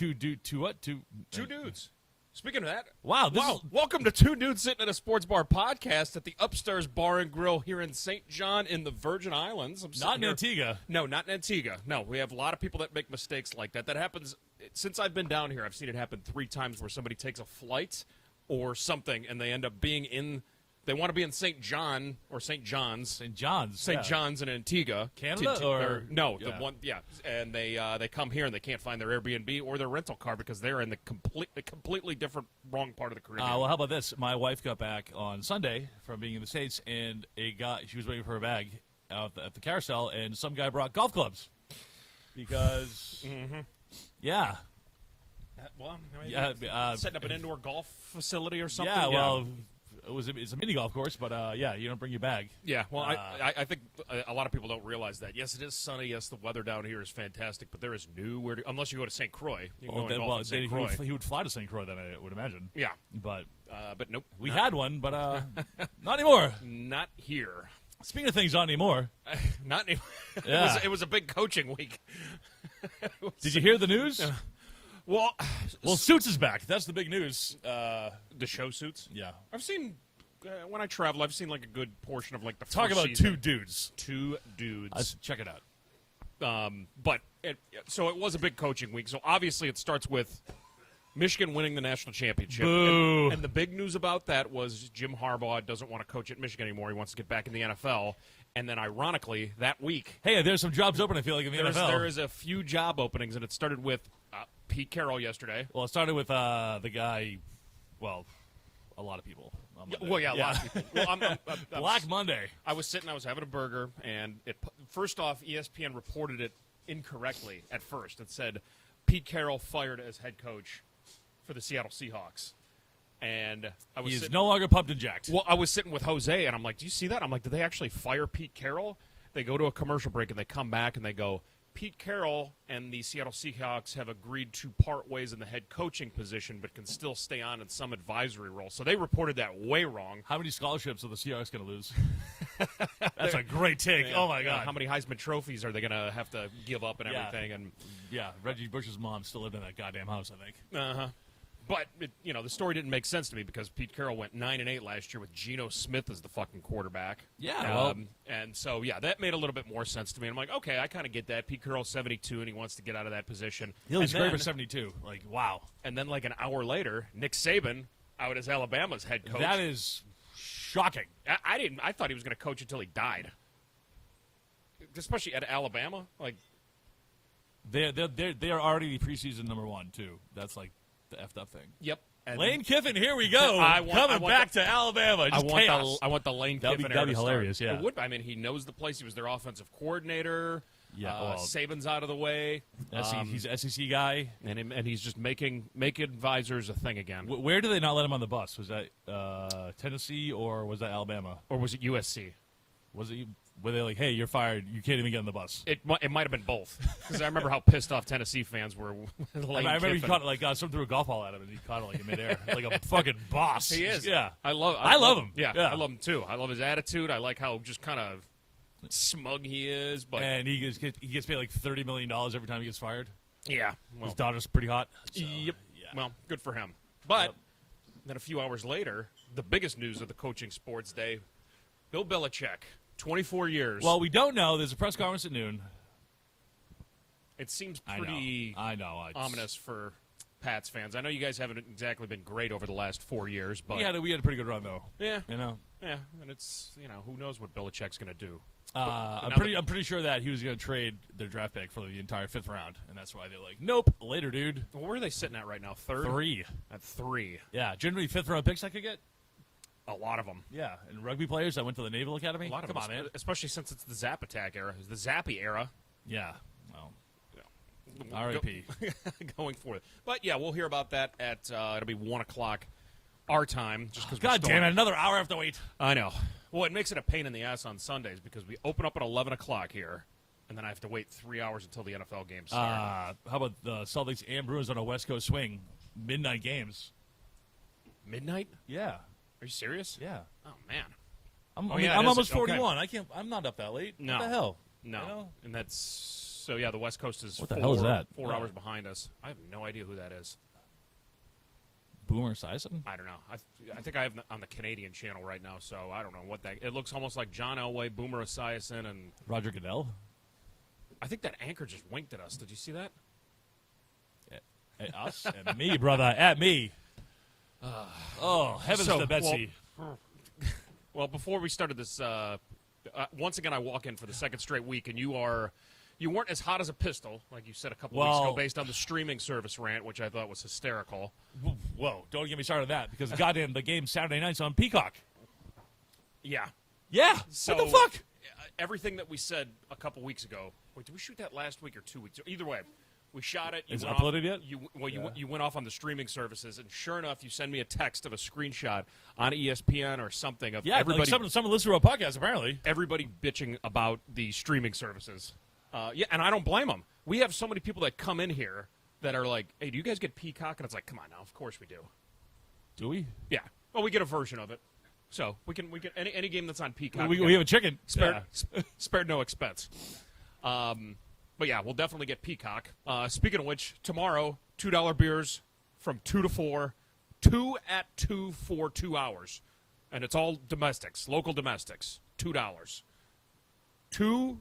Two dudes. Speaking of that, wow, welcome to Two Dudes Sitting at a Sports Bar podcast at the Upstairs Bar and Grill here in St. John in the Virgin Islands. Not in Antigua. No, not in Antigua. No, we have a lot of people that make mistakes like that. That happens since I've been down here. I've seen it happen 3 times where somebody takes a flight or something and they end up being in. They want to be in St. John or St. John's. St. John's. St. John's in Antigua. Canada or no, the one, yeah. And they come here and they can't find their Airbnb or their rental car because they're in the completely different wrong part of the Caribbean. Well, how about this? My wife got back on Sunday from being in the States, and she was waiting for her bag out at the carousel, and some guy brought golf clubs because, yeah. Well, setting up an indoor golf facility or something. Yeah, well. It's a mini golf course, but you don't bring your bag. Yeah, well, I think a lot of people don't realize that. Yes, it is sunny. Yes, the weather down here is fantastic, but there is nowhere to, unless you go to St. Croix. You can go and golf in St. Croix. He would fly to St. Croix, then I would imagine. Yeah, but nope. We had one, but not anymore. Not here. Speaking of things, not anymore. Not anymore. Yeah. It was a big coaching week. Did you hear the news? Well, Suits is back. That's the big news. The show Suits. Yeah, I've seen when I travel. I've seen like a good portion of like the talk first about season. Two dudes. Check it out. But it was a big coaching week. So obviously it starts with Michigan winning the national championship. Boo. And the big news about that was Jim Harbaugh doesn't want to coach at Michigan anymore. He wants to get back in the NFL. And then, ironically, that week, hey, there's some jobs open. I feel like in the NFL, there is a few job openings, and it started with Pete Carroll yesterday. Well, it started with the guy. Well, a lot of people. A lot of people. Well, Black Monday. I was having a burger, and first off, ESPN reported it incorrectly at first. It said Pete Carroll fired as head coach for the Seattle Seahawks. And he is no longer pumped and jacked. Well, I was sitting with Jose, and I'm like, do you see that? I'm like, did they actually fire Pete Carroll? They go to a commercial break, and they come back, and they go, Pete Carroll and the Seattle Seahawks have agreed to part ways in the head coaching position, but can still stay on in some advisory role. So they reported that way wrong. How many scholarships are the Seahawks going to lose? That's a great take. Yeah, oh, my God. How many Heisman trophies are they going to have to give up and everything? And Reggie Bush's mom still lived in that goddamn house, I think. Uh-huh. But, the story didn't make sense to me because Pete Carroll went 9-8 last year with Geno Smith as the fucking quarterback. Yeah, and so, that made a little bit more sense to me. I'm like, okay, I kind of get that. Pete Carroll's 72, and he wants to get out of that position. He's great for 72. Like, wow. And then, like, an hour later, Nick Saban out as Alabama's head coach. That is shocking. I thought he was going to coach until he died. Especially at Alabama. Like, they are already preseason number 1, too. That's, like, the effed up thing. Yep. And Lane Kiffin, here we go. Coming back to Alabama. I want the Lane Kiffin. That'd be hilarious. Start. Yeah. It would. I mean, he knows the place. He was their offensive coordinator. Yeah. Saban's out of the way. He's an SEC guy, and he's just making advisors a thing again. Where did they not let him on the bus? Was that Tennessee or was that Alabama? Or was it USC? Was it? Were they like, hey, you're fired. You can't even get on the bus. It might have been both. Because I remember how pissed off Tennessee fans were. I remember he caught someone threw a golf ball at him, and he caught it like in midair, like a fucking boss. He is. Yeah, I love him. Yeah, I love him too. I love his attitude. I like how just kind of smug he is. And he gets paid like $30 million every time he gets fired. Yeah, his daughter's pretty hot. So, yep. Yeah. Well, good for him. But then a few hours later, the biggest news of the coaching sports day: Bill Belichick. 24 years. Well, we don't know. There's a press conference at noon. It seems pretty ominous for Pats fans. I know you guys haven't exactly been great over the last 4 years, but we had a pretty good run though. Yeah, Yeah, and it's who knows what Belichick's going to do. I'm pretty sure that he was going to trade their draft pick for the entire 5th round, and that's why they're like, nope, later, dude. Well, where are they sitting at right now? Third? 3. At 3. Yeah, generally 5th round picks I could get. A lot of them. Yeah, and rugby players that went to the Naval Academy. A lot of them. Come on, man. Especially since it's the Zap Attack era. It's the Zappy era. Yeah. Well, R.I.P. Going forward. But, yeah, we'll hear about that at, it'll be 1 o'clock our time. Just because God damn it, another hour I have to wait. I know. Well, it makes it a pain in the ass on Sundays because we open up at 11 o'clock here, and then I have to wait 3 hours until the NFL games start. How about the Celtics and Bruins on a West Coast swing? Midnight games. Midnight? Yeah. Are you serious? Yeah. Oh, man. I'm almost 41. Okay. I'm not up that late. No. What the hell? No. You know? And that's So, yeah, the West Coast is What the hell is that? 4 hours behind us. I have no idea who that is. Boomer Esiason? I don't know. I think I have on the Canadian channel right now, so I don't know what that. It looks almost like John Elway, Boomer Esiason, and Roger Goodell? I think that anchor just winked at us. Did you see that? At us? At me, brother. At me. Oh, heavens to Betsy. Well, before we started this, once again, I walk in for the second straight week, and you weren't as hot as a pistol, like you said a couple weeks ago, based on the streaming service rant, which I thought was hysterical. Whoa, don't get me started on that, because goddamn, the game Saturday night's on Peacock. Yeah. Yeah, So, what the fuck? Everything that we said a couple weeks ago. Wait, did we shoot that last week or 2 weeks? Either way, we shot it. Is it went uploaded off, yet? You went off on the streaming services, and sure enough, you send me a text of a screenshot on ESPN or something of everybody. Like some listeners to our podcast, apparently. Everybody bitching about the streaming services. Yeah, and I don't blame them. We have so many people that come in here that are like, "Hey, do you guys get Peacock?" And it's like, "Come on now, of course we do." Do we? Yeah. Well, we get a version of it, so we can any game that's on Peacock. We have a chicken. Spared no expense. But yeah, we'll definitely get Peacock. Speaking of which, tomorrow, $2 beers from 2 to 4, 2 at 2 for 2 hours. And it's all domestics, local domestics, $2. Two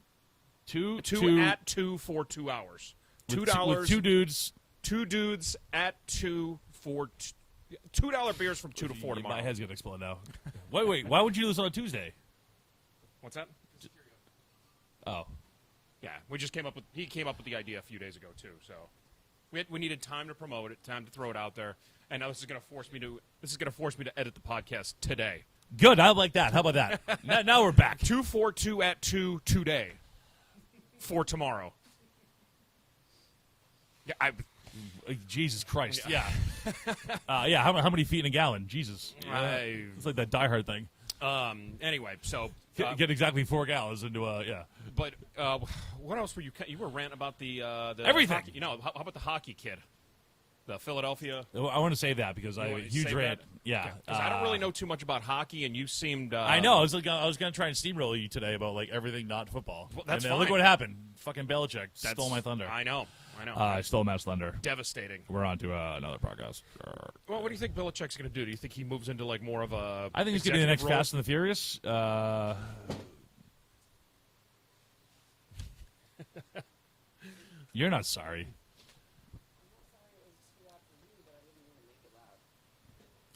at 2 for 2 hours. $2. With two dudes. Two dudes at 2 for $2 beers from 2 to 4 tomorrow. My head's going to explode now. Wait. Why would you do this on a Tuesday? What's that? Oh. Yeah, he came up with the idea a few days ago too. So we needed time to promote it, time to throw it out there, and now this is going to force me to edit the podcast today. Good, I like that. How about that? now we're back. 242 at 2 today for tomorrow. Yeah, Jesus Christ. Yeah. Yeah. How many feet in a gallon? Jesus. It's like that Die Hard thing. Anyway, so get exactly 4 gallons into yeah. But what else were you were ranting about the everything? Hockey, how about the hockey kid, the Philadelphia? I want to say that because I huge rant. That? Yeah, because I don't really know too much about hockey, and you seemed. I know. I was going to try and steamroll you today about like everything not football. Well, that's and fine. Look what happened. Fucking Belichick stole my thunder. I know. I stole Matt's thunder. Devastating. We're on to another podcast. Well, what do you think Belichick's going to do? Do you think he moves into like more of a? I think he's going to be the next role? Fast and the Furious. You're not sorry.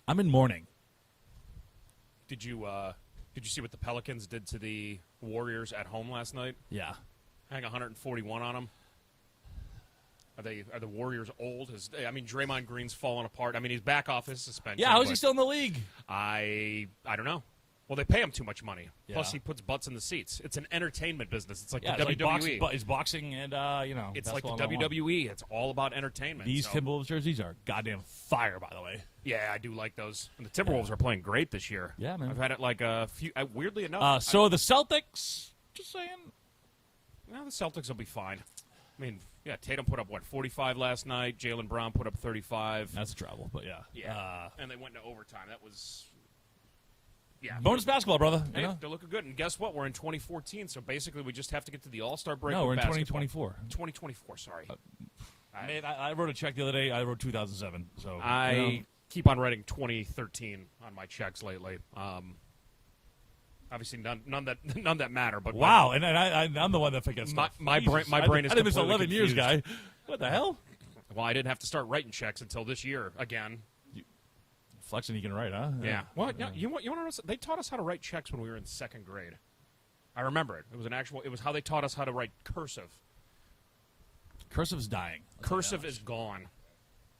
I'm in mourning. Did you see what the Pelicans did to the Warriors at home last night? Yeah. Hang 141 on them. Are the Warriors old? Draymond Green's falling apart. I mean, he's back off his suspension. Yeah, how is he still in the league? I don't know. Well, they pay him too much money. Yeah. Plus, he puts butts in the seats. It's an entertainment business. It's like the it's WWE. Like it's boxing and it's like the WWE. It's all about entertainment. These Timberwolves jerseys are goddamn fire, by the way. Yeah, I do like those. And the Timberwolves are playing great this year. Yeah, man. I've had it like a few. Weirdly enough. So the Celtics. Just saying. Well, the Celtics will be fine. I mean, yeah, Tatum put up, 45 last night. Jaylen Brown put up 35. That's a travel, but yeah. Yeah. And they went into overtime. That was, yeah. Bonus basketball, brother. Hey, they're looking good. And guess what? We're in 2014, so basically we just have to get to the All-Star break. No, we're in basketball. 2024. 2024, sorry. I wrote a check the other day. I wrote 2007. So I keep on writing 2013 on my checks lately. Obviously, none that matter. But wow, and I'm the one that forgets stuff. My brain is. I think it's completely 11 years, confused. guy. What the hell? Well, I didn't have to start writing checks until this year again. Flexing, you can write, huh? Yeah. Well, you want to know? They taught us how to write checks when we were in second grade. I remember it. It was how they taught us how to write cursive. Cursive's dying. Cursive is gone.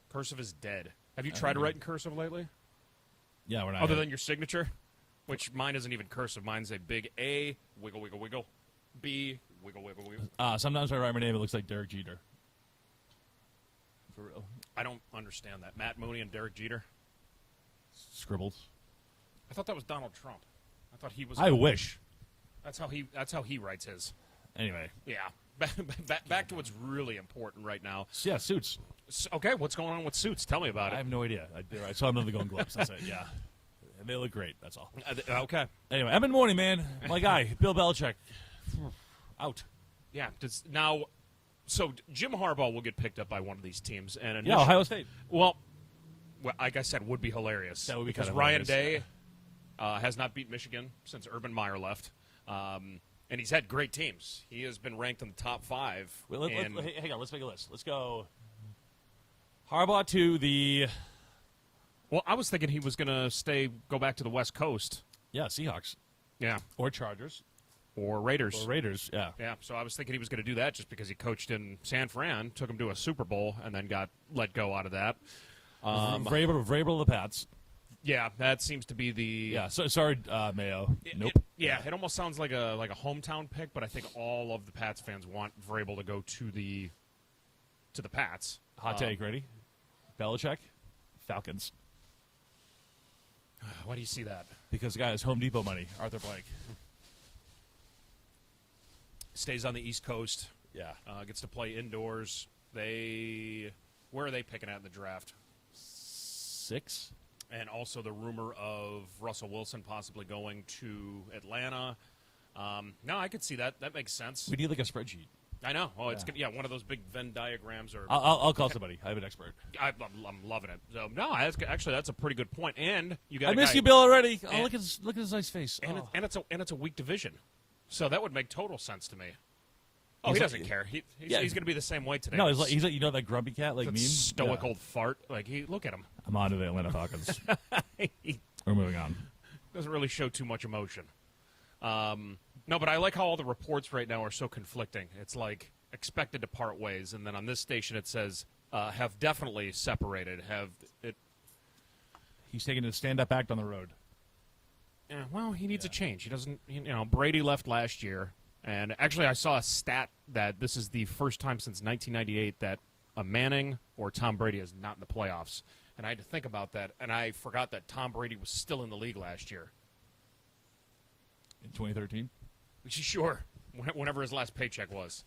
Cursive is dead. Have you tried to write in cursive lately? Yeah, we're not. Other than your signature? Which mine isn't even cursive. Mine's a big A, wiggle, wiggle, wiggle. B, wiggle, wiggle, wiggle. Sometimes when I write my name, it looks like Derek Jeter. For real. I don't understand that. Matt Mooney and Derek Jeter? Scribbles. I thought that was Donald Trump. I thought he was. I wish. That's how he writes his. Anyway. Yeah. Back to what's really important right now. Yeah, suits. Okay, what's going on with suits? Tell me about it. I have no idea. I saw them in the Golden Globes. That's it, yeah. And they look great, that's all. Okay. Anyway, I'm in mourning, man. My guy, Bill Belichick. Out. Yeah. Now, So Jim Harbaugh will get picked up by one of these teams, and Yeah, Ohio State. Well, like I said, would be hilarious. That would be because kind of Ryan hilarious. Day has not beat Michigan since Urban Meyer left, and he's had great teams. He has been ranked in the top 5. Wait, hang on, let's make a list. Let's go Harbaugh to the Well, I was thinking he was going to go back to the West Coast. Seahawks Yeah. or Chargers Or Raiders. or Raiders. Yeah. Yeah, so I was thinking he was going to do that just because he coached in San Fran, took him to a Super Bowl, and then got let go out of that. Vrabel to the Pats. Yeah, that seems to be the... Yeah. So sorry, Mayo. Nope. It almost sounds like a hometown pick, but I think all of the Pats fans want Vrabel to go to the Pats. Hot take, ready? Belichick, Falcons. Why do you see that? Because the guy has Home Depot money. Arthur Blank. Stays on the East Coast. Yeah. Gets to play indoors. Where are they picking at in the draft? 6. And also the rumor of Russell Wilson possibly going to Atlanta. No, I could see that. That makes sense. We need like a spreadsheet. I know. Oh, it's good. Yeah, one of those big Venn diagrams. Or I'll call somebody. I have an expert. I'm loving it. So no, that's a pretty good point. And you got. I miss you, Bill, already. Oh, And- look at his nice face. And, Oh. it's a weak division, so that would make total sense to me. Oh, He's he like- doesn't care. He's Yeah. going to be the same way today. No, he's like you know that grumpy cat like that meme. stoic Yeah. old fart. Like look at him. I'm on to the Atlanta Falcons. He We're moving on. doesn't really show too much emotion. No, but I like how all the reports right now are so conflicting. It's like expected to part ways, and then on this station it says have definitely separated. He's taking a stand-up act on the road. Well, he needs a change. He doesn't. Brady left last year, and actually, I saw a stat that this is the first time since 1998 that a Manning or Tom Brady is not in the playoffs. And I had to think about that, and I forgot that Tom Brady was still in the league last year. In 2013. Sure, whenever his last paycheck was.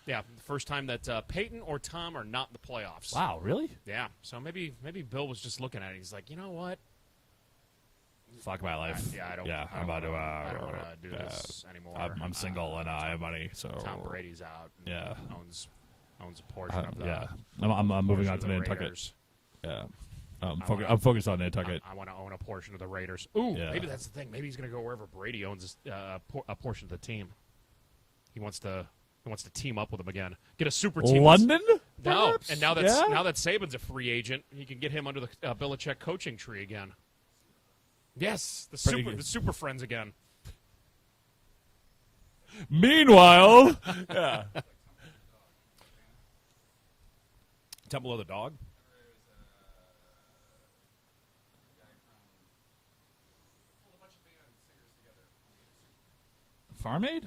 Yeah, the first time that Peyton or Tom are not in the playoffs. Wow, really? Yeah, so maybe Bill was just looking at it. He's like, you know what? Fuck my life. Yeah, I don't. Yeah, I I'm don't about wanna- I to. don't want to do this anymore. I'm single and I have money, so. Tom Brady's out. And Yeah. owns a portion of the. Yeah, I'm moving portion on of to the Nantucket. Raiders. Yeah, I'm focused on Nantucket. I want to own a portion of the Raiders. Ooh, Yeah. maybe that's the thing. Maybe he's going to go wherever Brady owns a portion of the team. He wants to team up with him again. Get a super team. London? No, perhaps? and now Yeah? that Saban's a free agent, he can get him under the Belichick coaching tree again. Yes, Pretty good. the super friends again. Meanwhile, yeah. Temple of the Dog. Farm Aid?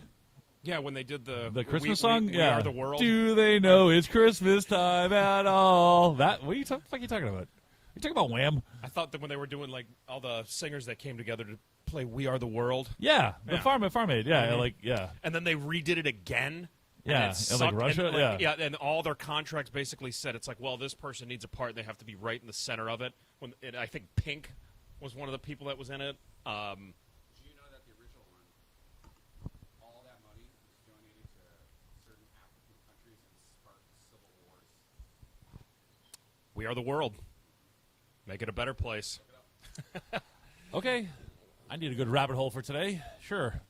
Yeah, when they did the Christmas song? We Yeah. Are the World. Do they know it's Christmas time at all? What are you fuck are you talking about? You talking about Wham? I thought that when they were doing like all the singers that came together to play "We Are the World," Yeah, the Yeah. Farm Aid. Yeah, Mhm. yeah. and then they redid it again. Yeah, and, and, it like sucked, Russia, and, yeah. and all their contracts basically said it's like, well, this person needs a part, and they have to be right in the center of it. And I think Pink was one of the people that was in it. Did you know that the original one, all that money was donated to certain African countries and sparked civil wars? We Are the World. Make it a better place. Okay, I need a good rabbit hole for today. Sure.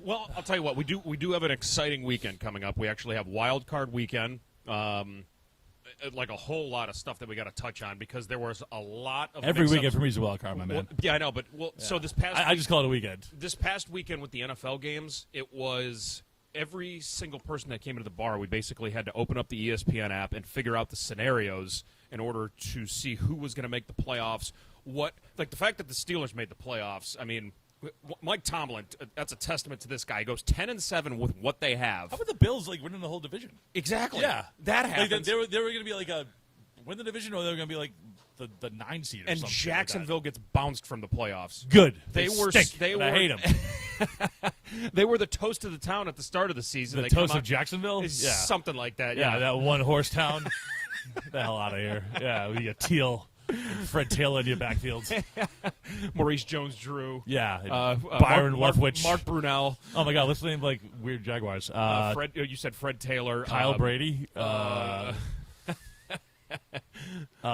Well, I'll tell you what, we do have an exciting weekend coming up. We actually have Wild Card Weekend. Like a whole lot of stuff that we got to touch on because there was a lot of Every mix-ups. weekend for me is a wild card, my man. Well, yeah, I know, but so this past I just call it a weekend. this past weekend with the NFL games, it was every single person that came into the bar. We basically had to open up the ESPN app and figure out the scenarios in order to see who was going to make the playoffs. Like the fact that the Steelers made the playoffs. I mean, Mike Tomlin. That's a testament to this guy. He goes 10-7 with what they have. How about the Bills like winning the whole division? Exactly. Yeah, that Like, happens. they were going to be like a win the division, or they were going to be like the 9 seed. Or and something Jacksonville gets bounced from the playoffs. like that. Good. They were. stink, They and were. I hate them. They were the toast of the town at the start of the season. The They toast come of out- Jacksonville. It's Yeah, something like that. yeah, Yeah. that one horse town. The hell out of here. Yeah, we a teal. Fred Taylor in your backfield. Maurice Jones-Drew. Yeah. Byron Leftwich. Mark Brunell. Oh, my God. Let's name, like, weird Jaguars. Fred. You said Fred Taylor. Kyle Brady.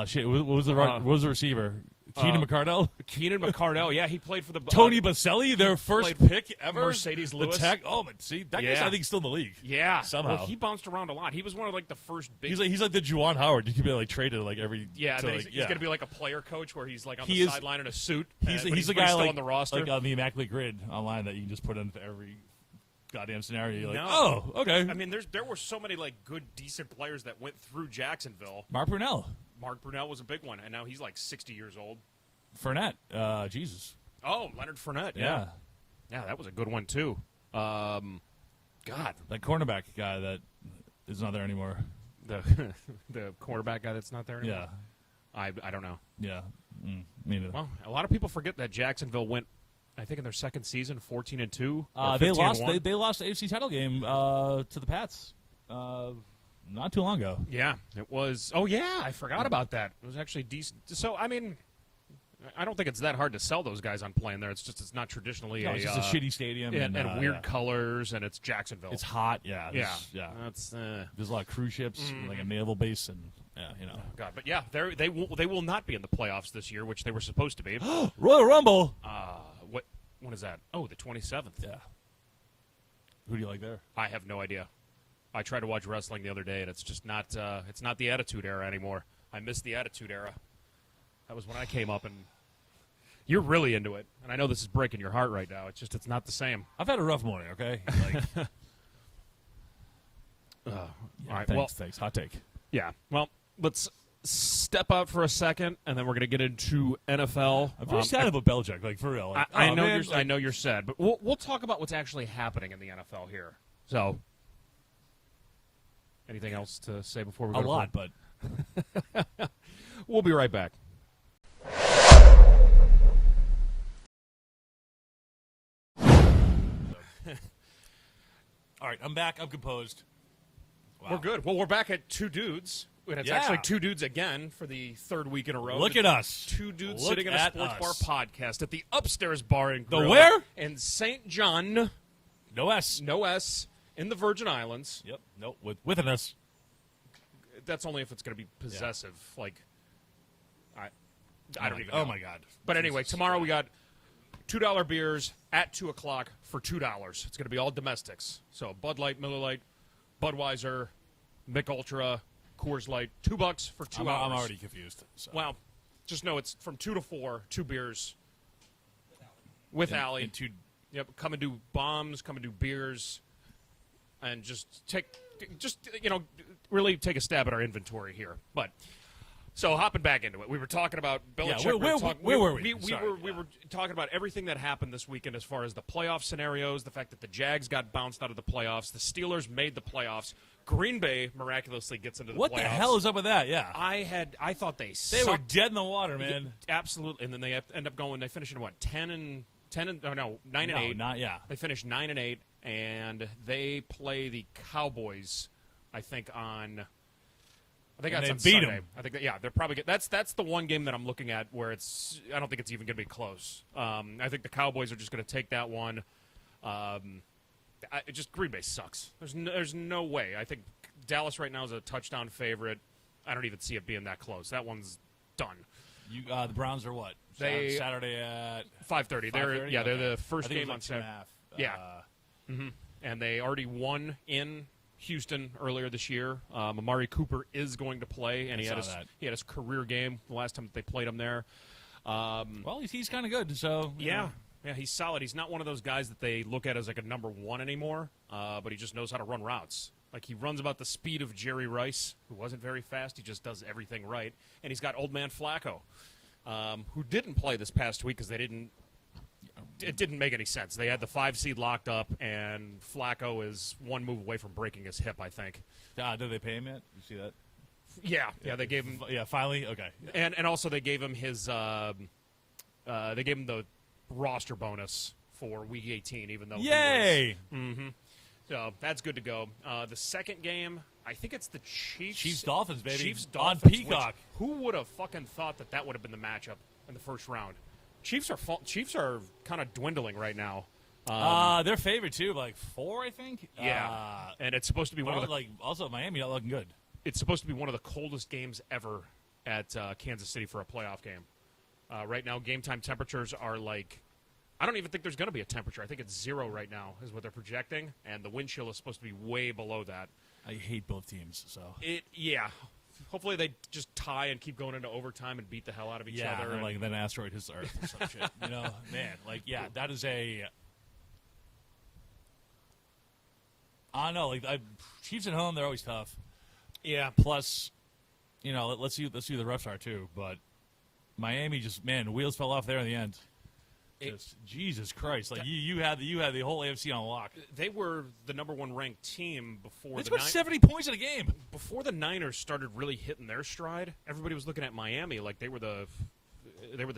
Shit. What was the receiver? Keenan McCardell? Keenan McCardell. Yeah, he played for the... Tony Baselli, their first pick ever? Mercedes Lewis. The tech. Oh, but see, that guy's, I think, still in the league. Yeah. Somehow. Well, he bounced around a lot. He was one of, like, the first big... He's like the Juwan Howard. You could be, like, traded, like, every... Yeah, to, he's going to be, like, a player coach where he's, like, on the sideline in a suit. He's the guy, still like, on the roster. Like on the Immaculate Grid online that you can just put into every goddamn scenario. You're like, No. oh, okay. I mean, there were so many, like, good, decent players that went through Jacksonville. Mark Brunell. Mark Brunell was a big one, and now he's, like, 60 years old. Fournette. Jesus. Oh, Leonard Fournette. Yeah. Yeah, that was a good one, too. God. That cornerback guy that is not there anymore. The the cornerback guy that's not there anymore? Yeah. I don't know. Yeah. Me neither. Well, a lot of people forget that Jacksonville went, I think in their second season, 14-2. They lost. They lost the AFC title game to the Pats not too long ago. Yeah, it was. Oh yeah, I forgot about that. It was actually decent. So I mean, I don't think it's that hard to sell those guys on playing there. It's just it's not traditionally It's just a shitty stadium and weird yeah. colors, and it's Jacksonville. It's hot. Yeah. Yeah. That's That's there's a lot of cruise ships, like a naval base, and God, but yeah, they will not be in the playoffs this year, which they were supposed to be. Royal Rumble. When is that? Oh, the 27th. Yeah. Who do you like there? I have no idea. I tried to watch wrestling the other day, and it's just not. It's not the Attitude Era anymore. I miss the Attitude Era. That was when I came up, and you're really into it. And I know this is breaking your heart right now. It's not the same. I've had a rough morning. Okay. Like, All right. Thanks. Hot take. Yeah. Well, let's step out for a second, and then we're going to get into NFL. I'm pretty sad about Belichick. Like for real. Like, I know man, I know you're sad, but we'll talk about what's actually happening in the NFL here. So, anything else to say before we go? A lot, but we'll be right back. all right. I'm back. I'm composed. Wow. We're good. Well, we're back at Two Dudes. And it's actually Two Dudes again for the third week in a row. Look at us. Two Dudes Look sitting in a sports us. bar podcast at the Upstairs Bar and Grill. The where? In St. John. No S. No S. In the Virgin Islands. Yep. Nope. With an S. That's only if it's going to be possessive. Yeah. Like, I don't even know. Oh, my God. But anyway, tomorrow we got $2 beers at 2 o'clock for $2. It's going to be all domestics. So Bud Light, Miller Lite, Budweiser, Mick Ultra, Coors Light, $2 for 2 hours. I'm already confused. So. Well, just know it's from 2 to 4, 2 beers with Allie. And two. Yep, come and do bombs, come and do beers, and really take a stab at our inventory here. But so hopping back into it, we were talking about Belichick. Yeah, where were we? We were talking about everything that happened this weekend as far as the playoff scenarios, the fact that the Jags got bounced out of the playoffs, the Steelers made the playoffs, Green Bay miraculously gets into the playoffs. What the hell is up with that? Yeah, I thought they were dead in the water, man. Absolutely, and then they end up going. They finish in what 9 and 8. They finished 9 and 8, and they play the Cowboys. I think on Sunday. Beat them. I think they're probably that's the one game that I'm looking at where it's. I don't think it's even going to be close. I think the Cowboys are just going to take that one. Green Bay sucks. There's no way. I think Dallas right now is a touchdown favorite. I don't even see it being that close. That one's done. The Browns are what? Saturday at 5:30. They're the first game on Saturday. Yeah. And they already won in Houston earlier this year. Amari Cooper is going to play, and he had his career game the last time that they played him there. Well, he's kind of good. So yeah, he's solid. He's not one of those guys that they look at as like a number one anymore, but he just knows how to run routes. Like he runs about the speed of Jerry Rice, who wasn't very fast. He just does everything right. And he's got old man Flacco, who didn't play this past week because it didn't make any sense. They had the 5 seed locked up, and Flacco is one move away from breaking his hip, I think. Did they pay him yet? You see that? Yeah, they gave him. Yeah, finally. Okay. And also they gave him his. They gave him the roster bonus for Week 18, even though. Yay! So that's good to go. The second game, I think it's the Chiefs. Chiefs Dolphins, baby. Chiefs On Dolphins. Peacock. Who would have fucking thought that would have been the matchup in the first round? Chiefs are kind of dwindling right now. They're favored too, by like 4, I think. Yeah, and it's supposed to be one of the also Miami not looking good. It's supposed to be one of the coldest games ever at Kansas City for a playoff game. Right now, game time temperatures are like, I don't even think there's going to be a temperature. I think it's 0 right now is what they're projecting, and the wind chill is supposed to be way below that. I hate both teams, so. Yeah. Hopefully they just tie and keep going into overtime and beat the hell out of each other. And like then an asteroid hits the Earth or some shit. You know, man, like, yeah, that is a. I don't know, like, Chiefs at home, they're always tough. Yeah. Plus, you know, let's see who the refs are too. But Miami just, man, the wheels fell off there in the end. Just, Jesus Christ! Like you had the whole AFC on lock. They were the number 1 ranked team before They the scored 70 points in a game. Before the Niners started really hitting their stride. Everybody was looking at Miami like they were the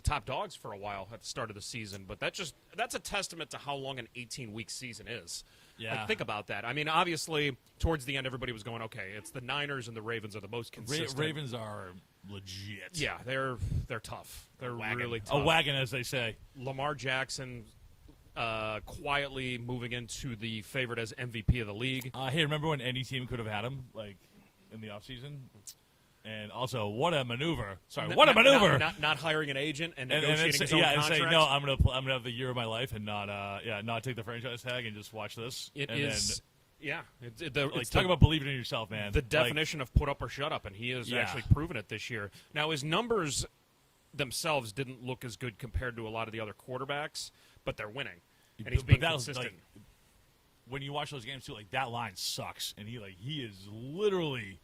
top dogs for a while at the start of the season. But that's a testament to how long an 18-week season is. Yeah. Like, think about that. I mean, obviously, towards the end, everybody was going, okay, it's the Niners and the Ravens are the most consistent. Ravens are legit. Yeah, they're tough. They're really tough. A wagon, as they say. Lamar Jackson quietly moving into the favorite as MVP of the league. Hey, remember when any team could have had him, like, in the offseason? And also, what a maneuver! Sorry, what a maneuver! Not hiring an agent and negotiating his own and contract. say no. I'm gonna have the year of my life and not take the franchise tag and just watch this. It's talk about believing in yourself, man. The definition of put up or shut up, and he has actually proven it this year. Now, his numbers themselves didn't look as good compared to a lot of the other quarterbacks, but they're winning, and he's being consistent. When you watch those games too, like that line sucks, and he is literally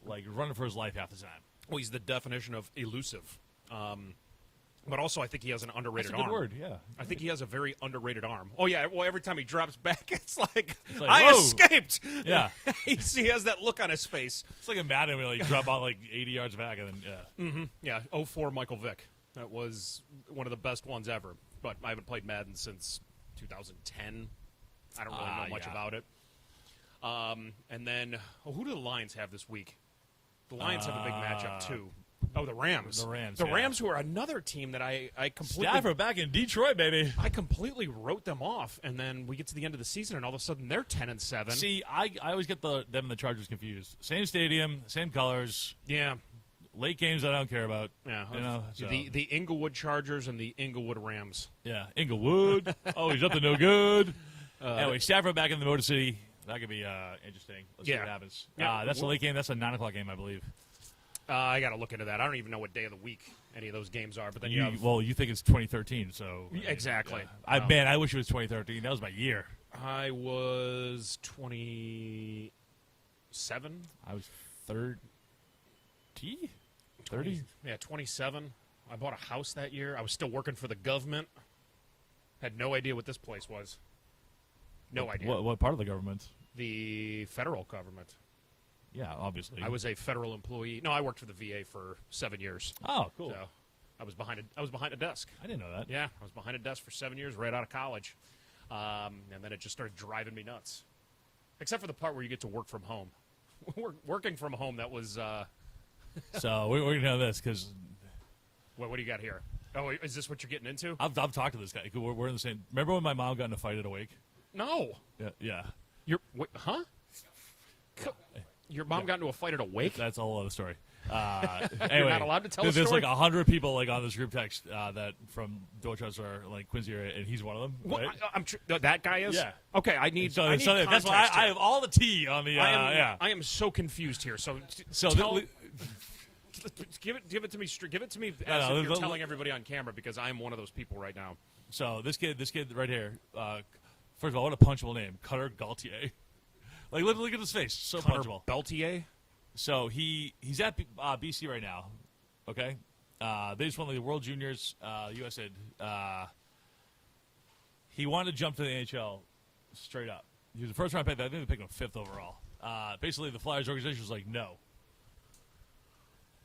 like running for his life half the time. Well, he's the definition of elusive. But also, I think he has an underrated That's a good arm. word, yeah. I think he has a very underrated arm. Oh, yeah. Well, every time he drops back, it's like I escaped. Yeah. He has that look on his face. It's like a Madden where you drop out like 80 yards back and then, yeah. Mm-hmm. Yeah, 04 Michael Vick. That was one of the best ones ever. But I haven't played Madden since 2010. I don't really know much about it. And then, who do the Lions have this week? The Lions have a big matchup, too. Oh, the Rams. The Rams, The Rams, who are another team that I completely... Stafford back in Detroit, baby. I completely wrote them off, and then we get to the end of the season, and all of a sudden they're 10-7. See, I always get them and the Chargers confused. Same stadium, same colors. Yeah. Late games I don't care about. Yeah. You know, so. The Inglewood Chargers and the Inglewood Rams. Yeah, Inglewood. Oh, he's up to no good. Anyway, Stafford back in the Motor City. That could be interesting. Let's see what happens. Yeah. That's a late game. That's a 9 o'clock game, I believe. I got to look into that. I don't even know what day of the week any of those games are. But then you think it's 2013, so exactly. Yeah. I wish it was 2013. That was my year. I was 27. I was 30. 30? Yeah, 27. I bought a house that year. I was still working for the government. Had no idea what this place was. No idea. What part of the government? The federal government. Yeah, obviously. I was a federal employee. No, I worked for the VA for 7 years. Oh, cool. So I was behind a desk. I didn't know that. Yeah, I was behind a desk for 7 years, right out of college, and then it just started driving me nuts. Except for the part where you get to work from home. Working from home, that was. So we're gonna know this because. What do you got here? Oh, is this what you're getting into? I've talked to this guy. We're in the same. Remember when my mom got in a fight at Awake? No. Yeah. Huh? Your mom got into a fight at Awake? That's a whole other story. Anyway, You're not allowed to tell a There's story? like 100 people like on this group text that from Dorchester, like Quincy area, and he's one of them. Right? That guy is? Yeah. Okay, I need that's context why I here. have all the tea on the. I am so confused here. So give it to me. Give it to me as if you're telling everybody on camera because I am one of those people right now. So this kid right here. First of all, what a punchable name, Cutter Gaultier. Like look at his face, so Cutter punchable. Beltier. So he's at BC right now. Okay, they just won the World Juniors. U.S. He wanted to jump to the NHL straight up. He was the first round pick. I think they picked him 5th overall. Basically, the Flyers organization was like, no,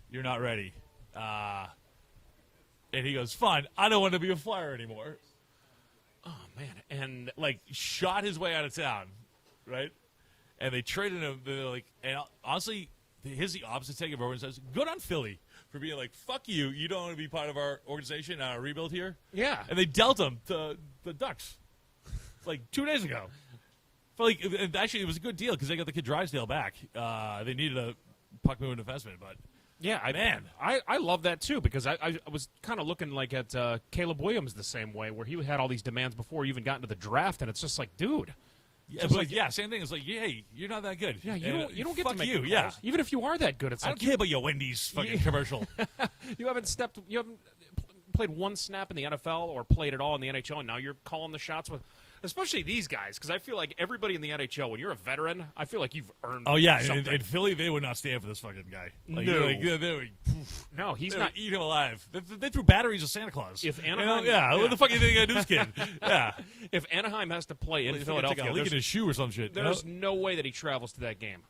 you're not ready. And he goes, fine, I don't want to be a Flyer anymore. Oh man, and like shot his way out of town, right? and they traded him. They're like, and honestly, here's the opposite take of everyone says. Good on Philly for being like, fuck you. You don't want to be part of our organization, our rebuild here. Yeah. And they dealt him to the Ducks like 2 days ago. But like, actually, it was a good deal because they got the kid Drysdale back. They needed a puck moving defenseman, but Yeah, I love that too because I was kind of looking like at Caleb Williams the same way, where he had all these demands before he even got into the draft, and it's just like, dude. Yeah, but like, same thing. It's like, hey, you're not that good. Yeah, you don't get fuck to make you. the Yeah, calls. Even if you are that good, it's I like don't care about your Wendy's fucking commercial. you haven't played one snap in the NFL or played at all in the NHL, and now you're calling the shots with. Especially these guys, because I feel like everybody in the NHL, when you're a veteran, I feel like you've earned. Oh yeah, something. in Philly, they would not stand for this fucking guy. Like, No. they would No, he's they not. would eat him alive. They threw batteries at Santa Claus. If You know? Anaheim- yeah, yeah. what the fuck do you think I do this kid? Yeah, If Anaheim has to play in Like, Philadelphia, take a leak in his shoe or some shit. you know? there's no way that he travels to that game.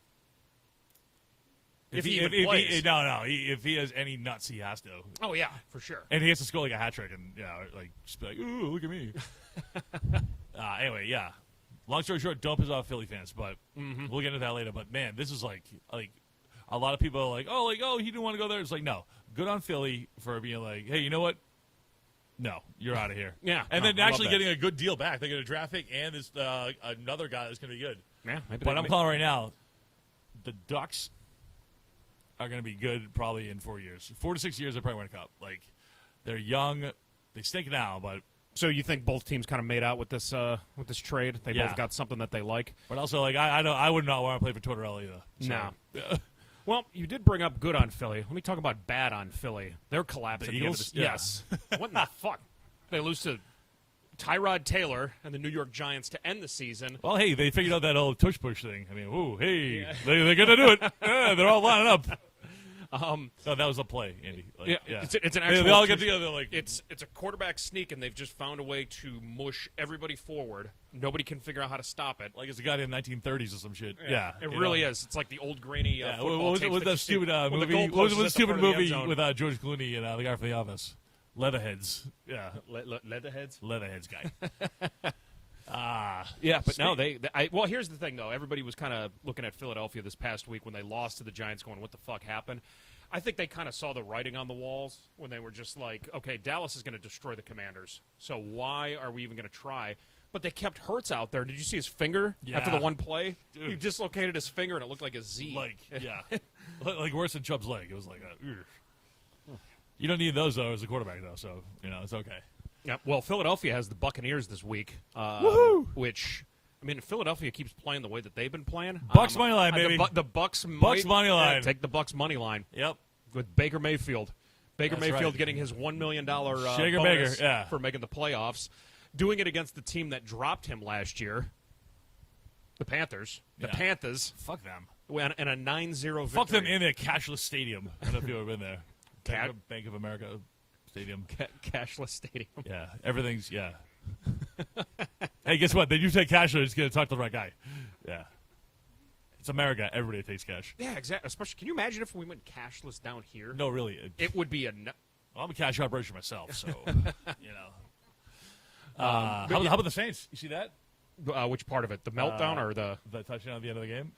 If he he, even if plays. he, no, if he has any nuts, he has to. Oh yeah, for sure. And he has to score like a hat trick and like just be like, ooh, look at me. Anyway, yeah. Long story short, don't piss off Philly fans, but we'll get into that later. But man, this is like a lot of people are like, oh, he didn't want to go there. It's like, no, good on Philly for being like, hey, you know what? No, you're out of here. Yeah, and no, then I love actually that. getting a good deal back. They get a draft pick and this another guy that's going to be good. Yeah, maybe But I'm calling right now, the Ducks are going to be good probably in 4 years. 4 to 6 years, they probably win a cup. Like, they're young. They stink now, but So you think both teams kind of made out with this trade? They Yeah. both got something that they like. also, like, I would not want to play for Tortorella either. So, No. yeah. Well, you did bring up good on Philly. Let me talk about bad on Philly. They're collapsing. The at the end of Eagles? this- Yeah. Yes. What in the fuck? They lose to Tyrod Taylor and the New York Giants to end the season. Well, hey, they figured out that old tush push thing. I mean, ooh, hey, they're going to do it. Yeah, they're all lining up. So that was a play, Andy. Like, Yeah, it's an They actual. all get together like It's a quarterback sneak, and they've just found a way to mush everybody forward. Nobody can figure out how to stop it. it's a goddamn 1930s or some shit. Yeah, it you really know? is. It's like the old grainy. Yeah, football what was, tapes what was that that you see stupid when the movie? goalpost What was is the at the stupid front of the end movie zone. with George Clooney and the guy from The Office? Leatherheads. Yeah, Leatherheads? Leatherheads guy. Yeah, but no, well, here's the thing, though. Everybody was kind of looking at Philadelphia this past week when they lost to the Giants, going, "What the fuck happened?" I think they kind of saw the writing on the walls when they were just like, "Okay, Dallas is going to destroy the Commanders, so why are we even going to try?" But they kept Hurts out there. Did you see his finger after the Yeah. one play? Dude. He dislocated his finger, and it looked like a Z. Yeah, like worse than Chubb's leg. It was like a. Ugh. You don't need those though as a quarterback though, so it's okay. Yeah. Well, Philadelphia has the Buccaneers this week, which. I mean, if Philadelphia keeps playing the way that they've been playing, Bucks money line, baby. The Bucks Bucks money line. take the Bucks money line. Yep. With Baker Mayfield. Baker That's Mayfield right. getting his $1 million Shaker bonus Baker, yeah. for making the playoffs. Doing it against the team that dropped him last year, the Panthers. The Yeah. Panthers. Fuck them. And a 9-0 victory. Fuck them in their cashless stadium. I don't know if you've ever been there. Ca- Bank of America Stadium. Cashless stadium. Yeah, everything's Hey, guess what? They do take cash. They're just gonna talk to the right guy. Yeah, it's America. Everybody takes cash. Yeah, exactly. Especially, can you imagine if we went cashless down here? No, really. It would be Well, I'm a cash operation myself, so you know. How about the Saints? You see that? which part of it? The meltdown or the? The touchdown at the end of the game.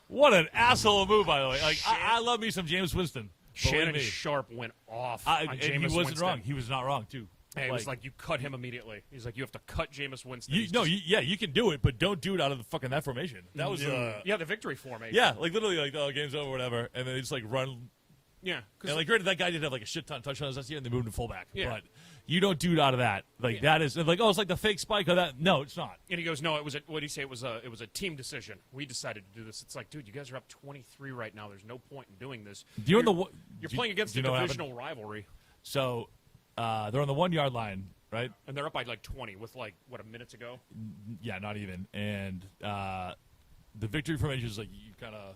What an asshole move, by the way. Like I love me some James Winston. Believe Shannon me. Sharp went off And on he Jameis wasn't Winston. wrong. He was not wrong too. Hey, it was like you cut him immediately. He's like, you have to cut Jameis Winston. you, He's no, just- you can do it, but don't do it out of the fucking that formation. That was yeah, the victory formation. yeah, like literally like game's over, whatever, and then they just like run. Yeah. 'Cause And like, granted, that guy did have like a shit ton of touchdowns last year, and they moved him to fullback. Yeah. But you don't do it out of that. Like that is like, oh, it's like the fake spike of that. No, it's not. And he goes, no, it was. What did he say? It was a team decision. We decided to do this. It's like, dude, you guys are up 23 right now. There's no point in doing this. Do you know the You're playing against do a you know what divisional rivalry, So they're on the 1 yard line, right? and they're up by like 20 with like what a minute to go. Yeah, not even. And the victory formation is like you kind of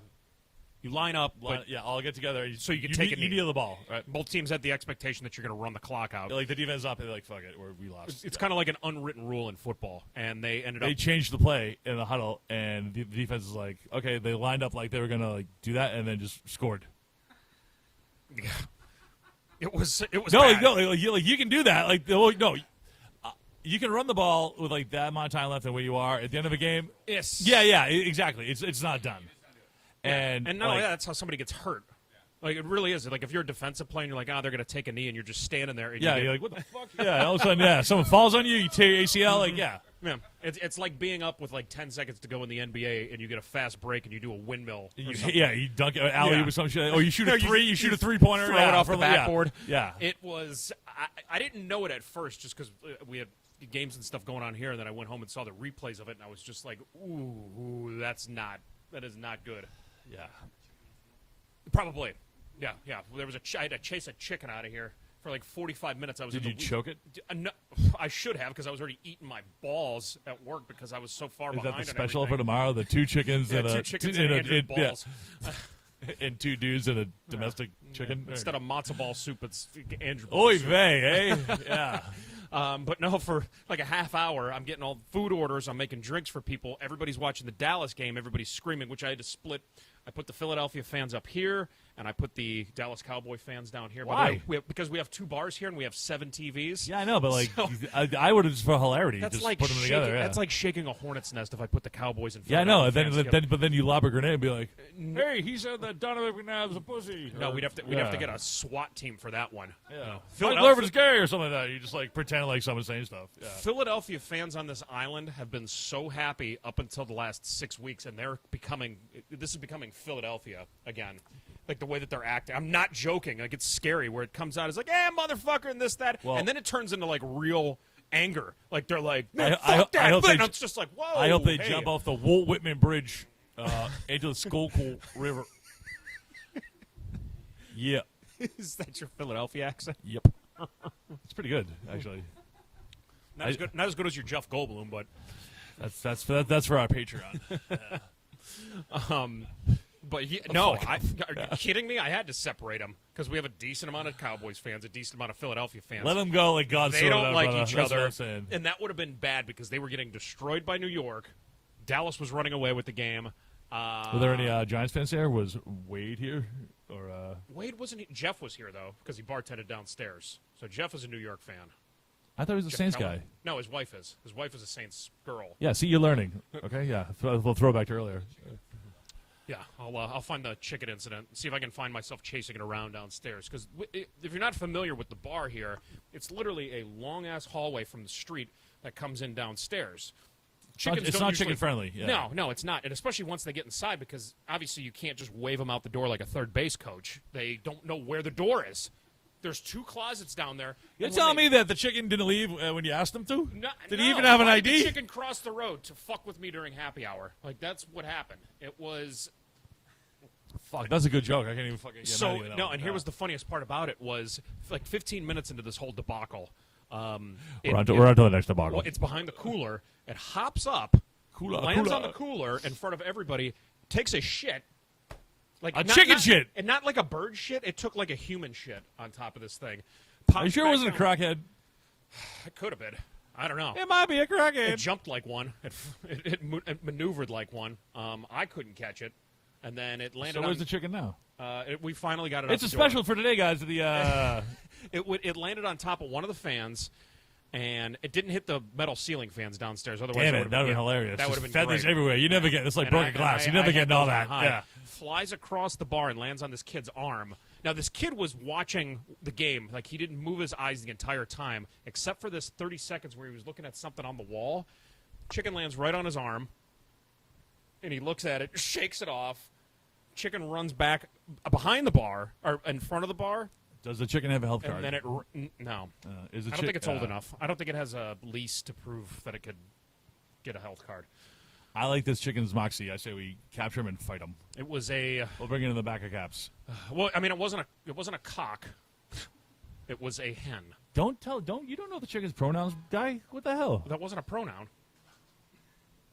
You line up, but all get together. So you can take a you knee. kneel the ball, right? both teams had the expectation that you're going to run the clock out. Like the defense is up, and they're like, fuck it, we lost. It's kind of like an unwritten rule in football, and they ended They up. changed the play in the huddle, and the defense is like, okay, they lined up like they were gonna like do that, and then just scored. It was No, bad. like you can do that. Like, no, you can run the ball with like that amount of time left and where you are at the end of a game. Yes. Yeah, exactly. It's not done. And not only that, that's how somebody gets hurt. Like, it really is. Like, if you're a defensive player and you're like, they're going to take a knee, and you're just standing there. And you're like, what the fuck? Yeah, all of a sudden, someone falls on you, you tear your ACL, like, Yeah, it's like being up with like 10 seconds to go in the NBA, and you get a fast break, and you do a windmill. You dunk it, alley-oop or some shit. Or you shoot a you shoot a three-pointer. Throw it off the backboard. Yeah. It was, I didn't know it at first just because we had games and stuff going on here, and then I went home and saw the replays of it, and I was just like, ooh, that is not good. Yeah. Probably. Yeah. There was I had to chase a chicken out of here for like 45 minutes. Did you choke it? No, I should have, because I was already eating my balls at work because I was so far behind. Is that the special and for tomorrow? The 2 chickens and two chickens and Andrew balls. And 2 dudes and a domestic chicken. Instead of matzo ball soup, it's Andrew Oy balls soup. vey, eh? Yeah. But no, for like a half hour, I'm getting all food orders. I'm making drinks for people. Everybody's watching the Dallas game. Everybody's screaming, which I had to split. I put the Philadelphia fans up here, and I put the Dallas Cowboy fans down here. Why? Because we have 2 bars here, and we have 7 TVs. Yeah, I know, but like, So- I would have just for hilarity. That's just like put them shaking, together. Yeah. That's like shaking a hornet's nest if I put the Cowboys in. Yeah, I know. Philadelphia But then you lob a grenade and be like, "Hey, he said that Donovan McNabb's a pussy." No, we'd have to get a SWAT team for that one. Yeah, Phil Philadelphia- Glover's gay or something like that. You just like pretend like someone's saying stuff. Yeah. Philadelphia fans on this island have been so happy up until the last 6 weeks, and this is becoming Philadelphia again. Like the way that they're acting. I'm not joking. Like, it's scary where it comes out as like, motherfucker, and this, that. Well- and then it turns into like real anger. Like, they're like, I fuck hope that. they- And it's just like, whoa. I hope they hey. jump off the Walt Whitman Bridge into the Schuylkill River. Yeah. Is that your Philadelphia accent? Yep. It's pretty good, actually. Not as good as your Jeff Goldblum, but That's for our Patreon. But no, are you kidding me? I had to separate them because we have a decent amount of Cowboys fans, a decent amount of Philadelphia fans. Let them go like God. They don't like brother. each That's what other, I'm saying. and that would have been bad because they were getting destroyed by New York. Dallas was running away with the game. Were there any Giants fans there? Was Wade here? Or Wade wasn't. Jeff was here though because he bartended downstairs. So Jeff is a New York fan. I thought he was a Jeff Saints Keller. guy. No, his wife is. His wife is a Saints girl. Yeah, see, you're learning. Okay, yeah. A little throwback to earlier. Yeah, I'll find the chicken incident. See if I can find myself chasing it around downstairs. Because if you're not familiar with the bar here, it's literally a long ass hallway from the street that comes in downstairs. Chickens It's don't not usually- chicken friendly. Yeah. No, it's not. And especially once they get inside, because obviously you can't just wave them out the door like a third base coach. They don't know where the door is. There's 2 closets down there. You're and when telling they- me that the chicken didn't leave when you asked him to? No, Did he even have an why did ID? the chicken cross the road to fuck with me during happy hour. Like, that's what happened. It was... Fuck, that's a good joke. I can't even fucking. Yeah, not So even that no, one. and here was the funniest part about it was like 15 minutes into this whole debacle. We're on to the next debacle. Well, it's behind the cooler. It hops up, Cooler, lands cooler. on the cooler in front of everybody, takes a shit, like A chicken shit! and not like a bird shit. It took like a human shit on top of this thing. Are you sure it wasn't a crackhead? It could have been. I don't know. It might be a It crackhead. jumped like one. It maneuvered like one. I couldn't catch it, and then it landed. So where's on, the chicken now? we finally got it. It's out a the door. special for today, guys. The It landed on top of one of the fans, and it didn't hit the metal ceiling fans downstairs. Otherwise, damn it it, that would have been hilarious. That would Just have been feathers great. everywhere. You never get. It's like And broken glass. You never I get had all those on that. high. Yeah. Flies across the bar and lands on this kid's arm. Now, this kid was watching the game. Like, he didn't move his eyes the entire time, except for this 30 seconds where he was looking at something on the wall. Chicken lands right on his arm, and he looks at it, shakes it off. Chicken runs back behind the bar, or in front of the bar, Does the chicken have a health card? and then no. Is I don't think it's old enough. I don't think it has a lease to prove that it could get a health card. I like this chicken's moxie. I say we capture him and fight him. It was a We'll bring it in the back of caps. well. I mean, it wasn't a cock. It was a hen. You don't know the chicken's pronouns, guy? What the hell? That wasn't a pronoun.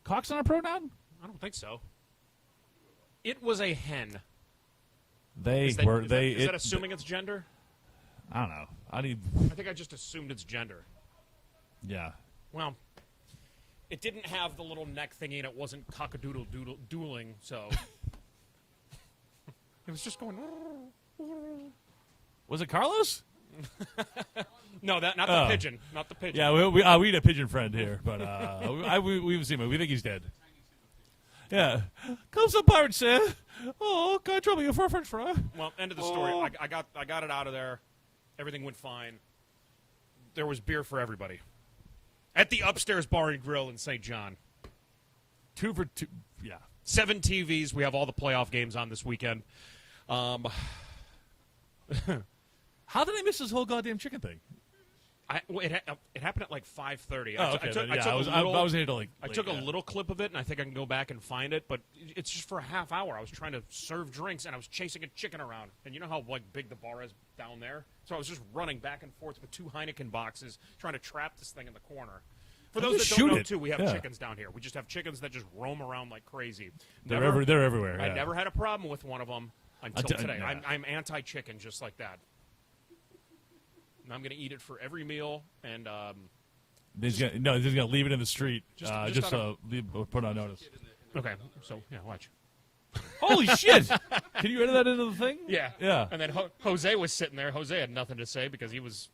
Cock's not a pronoun? I don't think so. It was a hen. Is Is that assuming its gender? I don't know. I think I just assumed its gender. Yeah. Well, it didn't have the little neck thingy, and it wasn't cock-a-doodle dueling, so it was just going. Was it Carlos? No, not the pigeon. Not the pigeon. Yeah, we had a pigeon friend here, but we've seen him. We think he's dead. Yeah. Come some pirates, sir. Oh, can I trouble you for a French fry? Well, end of the story. I got it out of there. Everything went fine. There was beer for everybody. At the upstairs bar and grill in St. John. 2 for 2. Yeah. 7 TVs. We have all the playoff games on this weekend. How did I miss this whole goddamn chicken thing? It happened at like 5:30. Oh, okay. I was able to I took a little clip of it, and I think I can go back and find it. But it's just for a half hour. I was trying to serve drinks, and I was chasing a chicken around. And you know how big the bar is down there? So I was just running back and forth with 2 Heineken boxes, trying to trap this thing in the corner. For those that don't know, too, we have chickens down here. We just have chickens that just roam around like crazy. They're everywhere. I never had a problem with one of them until today. Yeah. I'm anti-chicken, just like that. And I'm going to eat it for every meal, and he's gonna leave it in the street, Just put on notice. okay. So yeah, watch. Holy shit! Can you edit that into the thing? Yeah, yeah. And then Jose was sitting there. Jose had nothing to say because he was.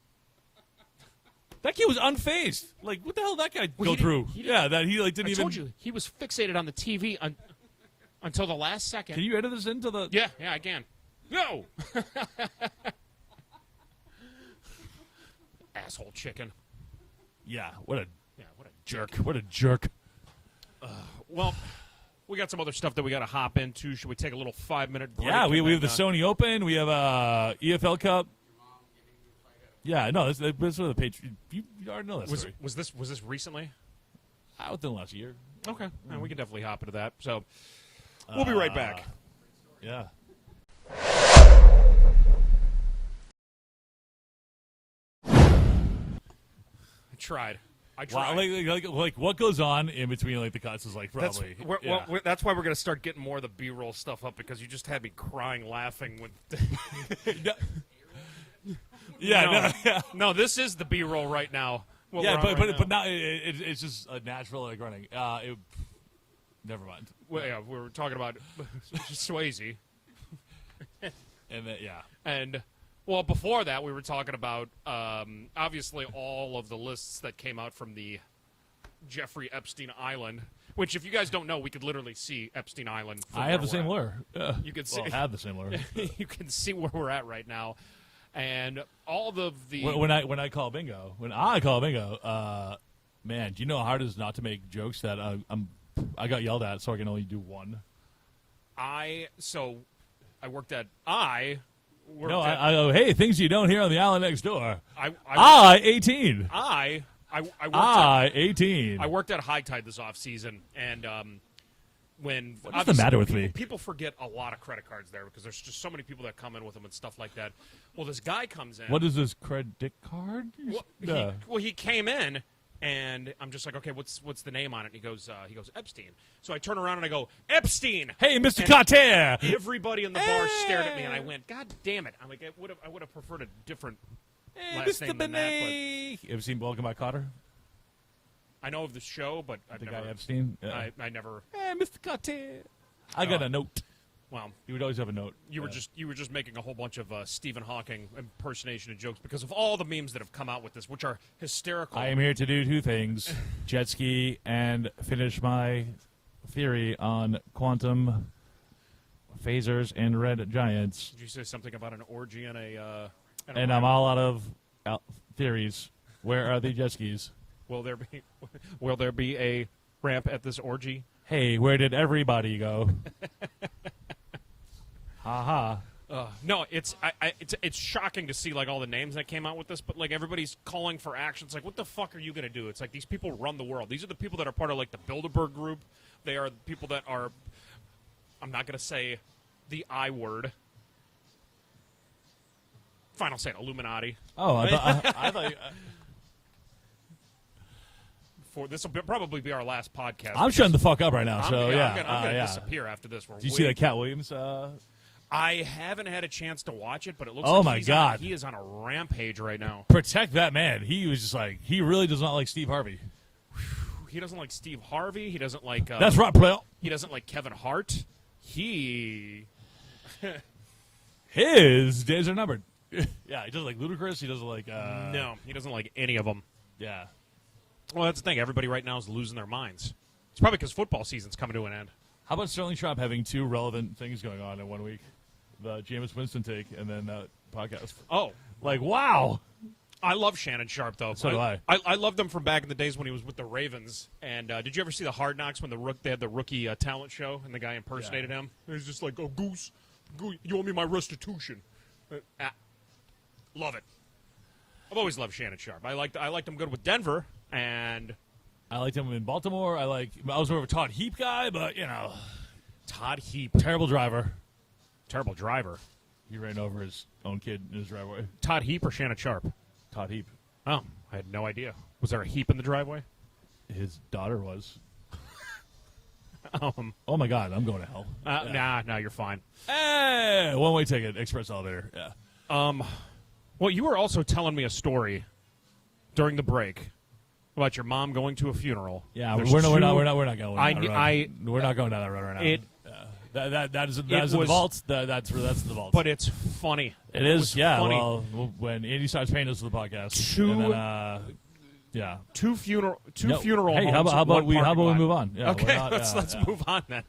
That kid was unfazed. Like, what the hell did that guy go through? That he didn't even. I told you he was fixated on the TV until the last second. Can you edit this into the? Yeah, I can. No. Asshole chicken. Yeah, what a jerk. What a jerk. Well, we got some other stuff that we got to hop into. Should we take a little 5-minute break? Yeah, we have the Sony Open. We have EFL Cup. Yeah, no, this is for the Patriots. You already know that story. Was this recently? Within the last year. Okay, we can definitely hop into that. So we'll be right back. Yeah. I tried. Wow, like what goes on in between the cuts is probably. That's why we're gonna start getting more of the B-roll stuff up because you just had me crying, laughing with. No, this is the B-roll right now. But now it's just a natural running. Never mind. Well, yeah, we were talking about Swayze, and well, before that, we were talking about, obviously, all of the lists that came out from the Jeffrey Epstein Island, which, if you guys don't know, we could literally see Epstein Island. I have the same lure. You can see. I have the same lure. You can see where we're at right now. And all of the... When I call bingo, man, do you know how hard it is not to make jokes that I got yelled at, so I can only do one? I worked at... hey, things you don't hear on the island next door. 18. I 18. I worked at High Tide this off season, and what's the matter with me? People forget a lot of credit cards there because there's just so many people that come in with them and stuff like that. Well, this guy comes in. What is this credit card? He came in. And I'm just like, okay, what's the name on it? And he goes Epstein. So I turn around and I go, Epstein. Hey, Mr. Carter. Everybody in the bar stared at me, and I went, God damn it! I'm like, I would have preferred a different last Mr. name than Bene. You ever seen Welcome by Carter? I know of the show, but I've the never. Guy Epstein. I never. Hey, Mr. Carter. I got a note. Well, you would always have a note. You were just making a whole bunch of Stephen Hawking impersonation and jokes because of all the memes that have come out with this, which are hysterical. I am here to do 2 things: jet ski and finish my theory on quantum phasers and red giants. Did you say something about an orgy and a? And I'm all out of theories. Where are the jet skis? Will there be a ramp at this orgy? Hey, where did everybody go? Ha ha. No, it's shocking to see all the names that came out with this, but everybody's calling for action. It's what the fuck are you gonna do? It's these people run the world. These are the people that are part of the Bilderberg group. They are the people that are. I'm not gonna say the I word. Final say Illuminati. Oh, I thought. This will probably be our last podcast. I'm shutting the fuck up right now. I'm gonna disappear after this. Did you see that Cat Williams? I haven't had a chance to watch it, but it looks he is on a rampage right now. Protect that man. He was just he really does not like Steve Harvey. He doesn't like Steve Harvey. He doesn't like. That's right, player. He doesn't like Kevin Hart. His days are numbered. Yeah, he doesn't like Ludacris. He doesn't like. No, he doesn't like any of them. Yeah. Well, that's the thing. Everybody right now is losing their minds. It's probably because football season's coming to an end. How about Sterling Sharp having 2 relevant things going on in 1 week? The Jameis Winston take and then that podcast. Oh, Like, wow. I love Shannon Sharp, though. So do I. I loved him from back in the days when he was with the Ravens. And did you ever see the Hard Knocks when they had the rookie talent show and the guy impersonated him? He was just like, "Oh, Goose, you owe me my restitution." Love it. I've always loved Shannon Sharp. I liked him good with Denver, and I liked him in Baltimore. I was more of a Todd Heap guy, but, Todd Heap, terrible driver. terrible driver. He ran over his own kid in his driveway. Todd Heap or Shannon Sharp? Todd Heap. Oh, I had no idea. Was there a heap in the driveway? His daughter was. Um, Oh, my God. I'm going to hell. Nah, you're fine. Hey, one-way ticket, express elevator. Yeah. Well, you were also telling me a story during the break about your mom going to a funeral. Yeah, There's we're not two- going down I- that road. I- We're not going down that road right now. It- That is in it the was- vault. That's in the vault. But it's funny. it is, was yeah. funny. Well, when Andy starts paying us for the podcast, Two- and then, yeah. Two funeral Hey, homes. how about one we parking lot. move on? Yeah, Okay, we're not- let's yeah. move on then.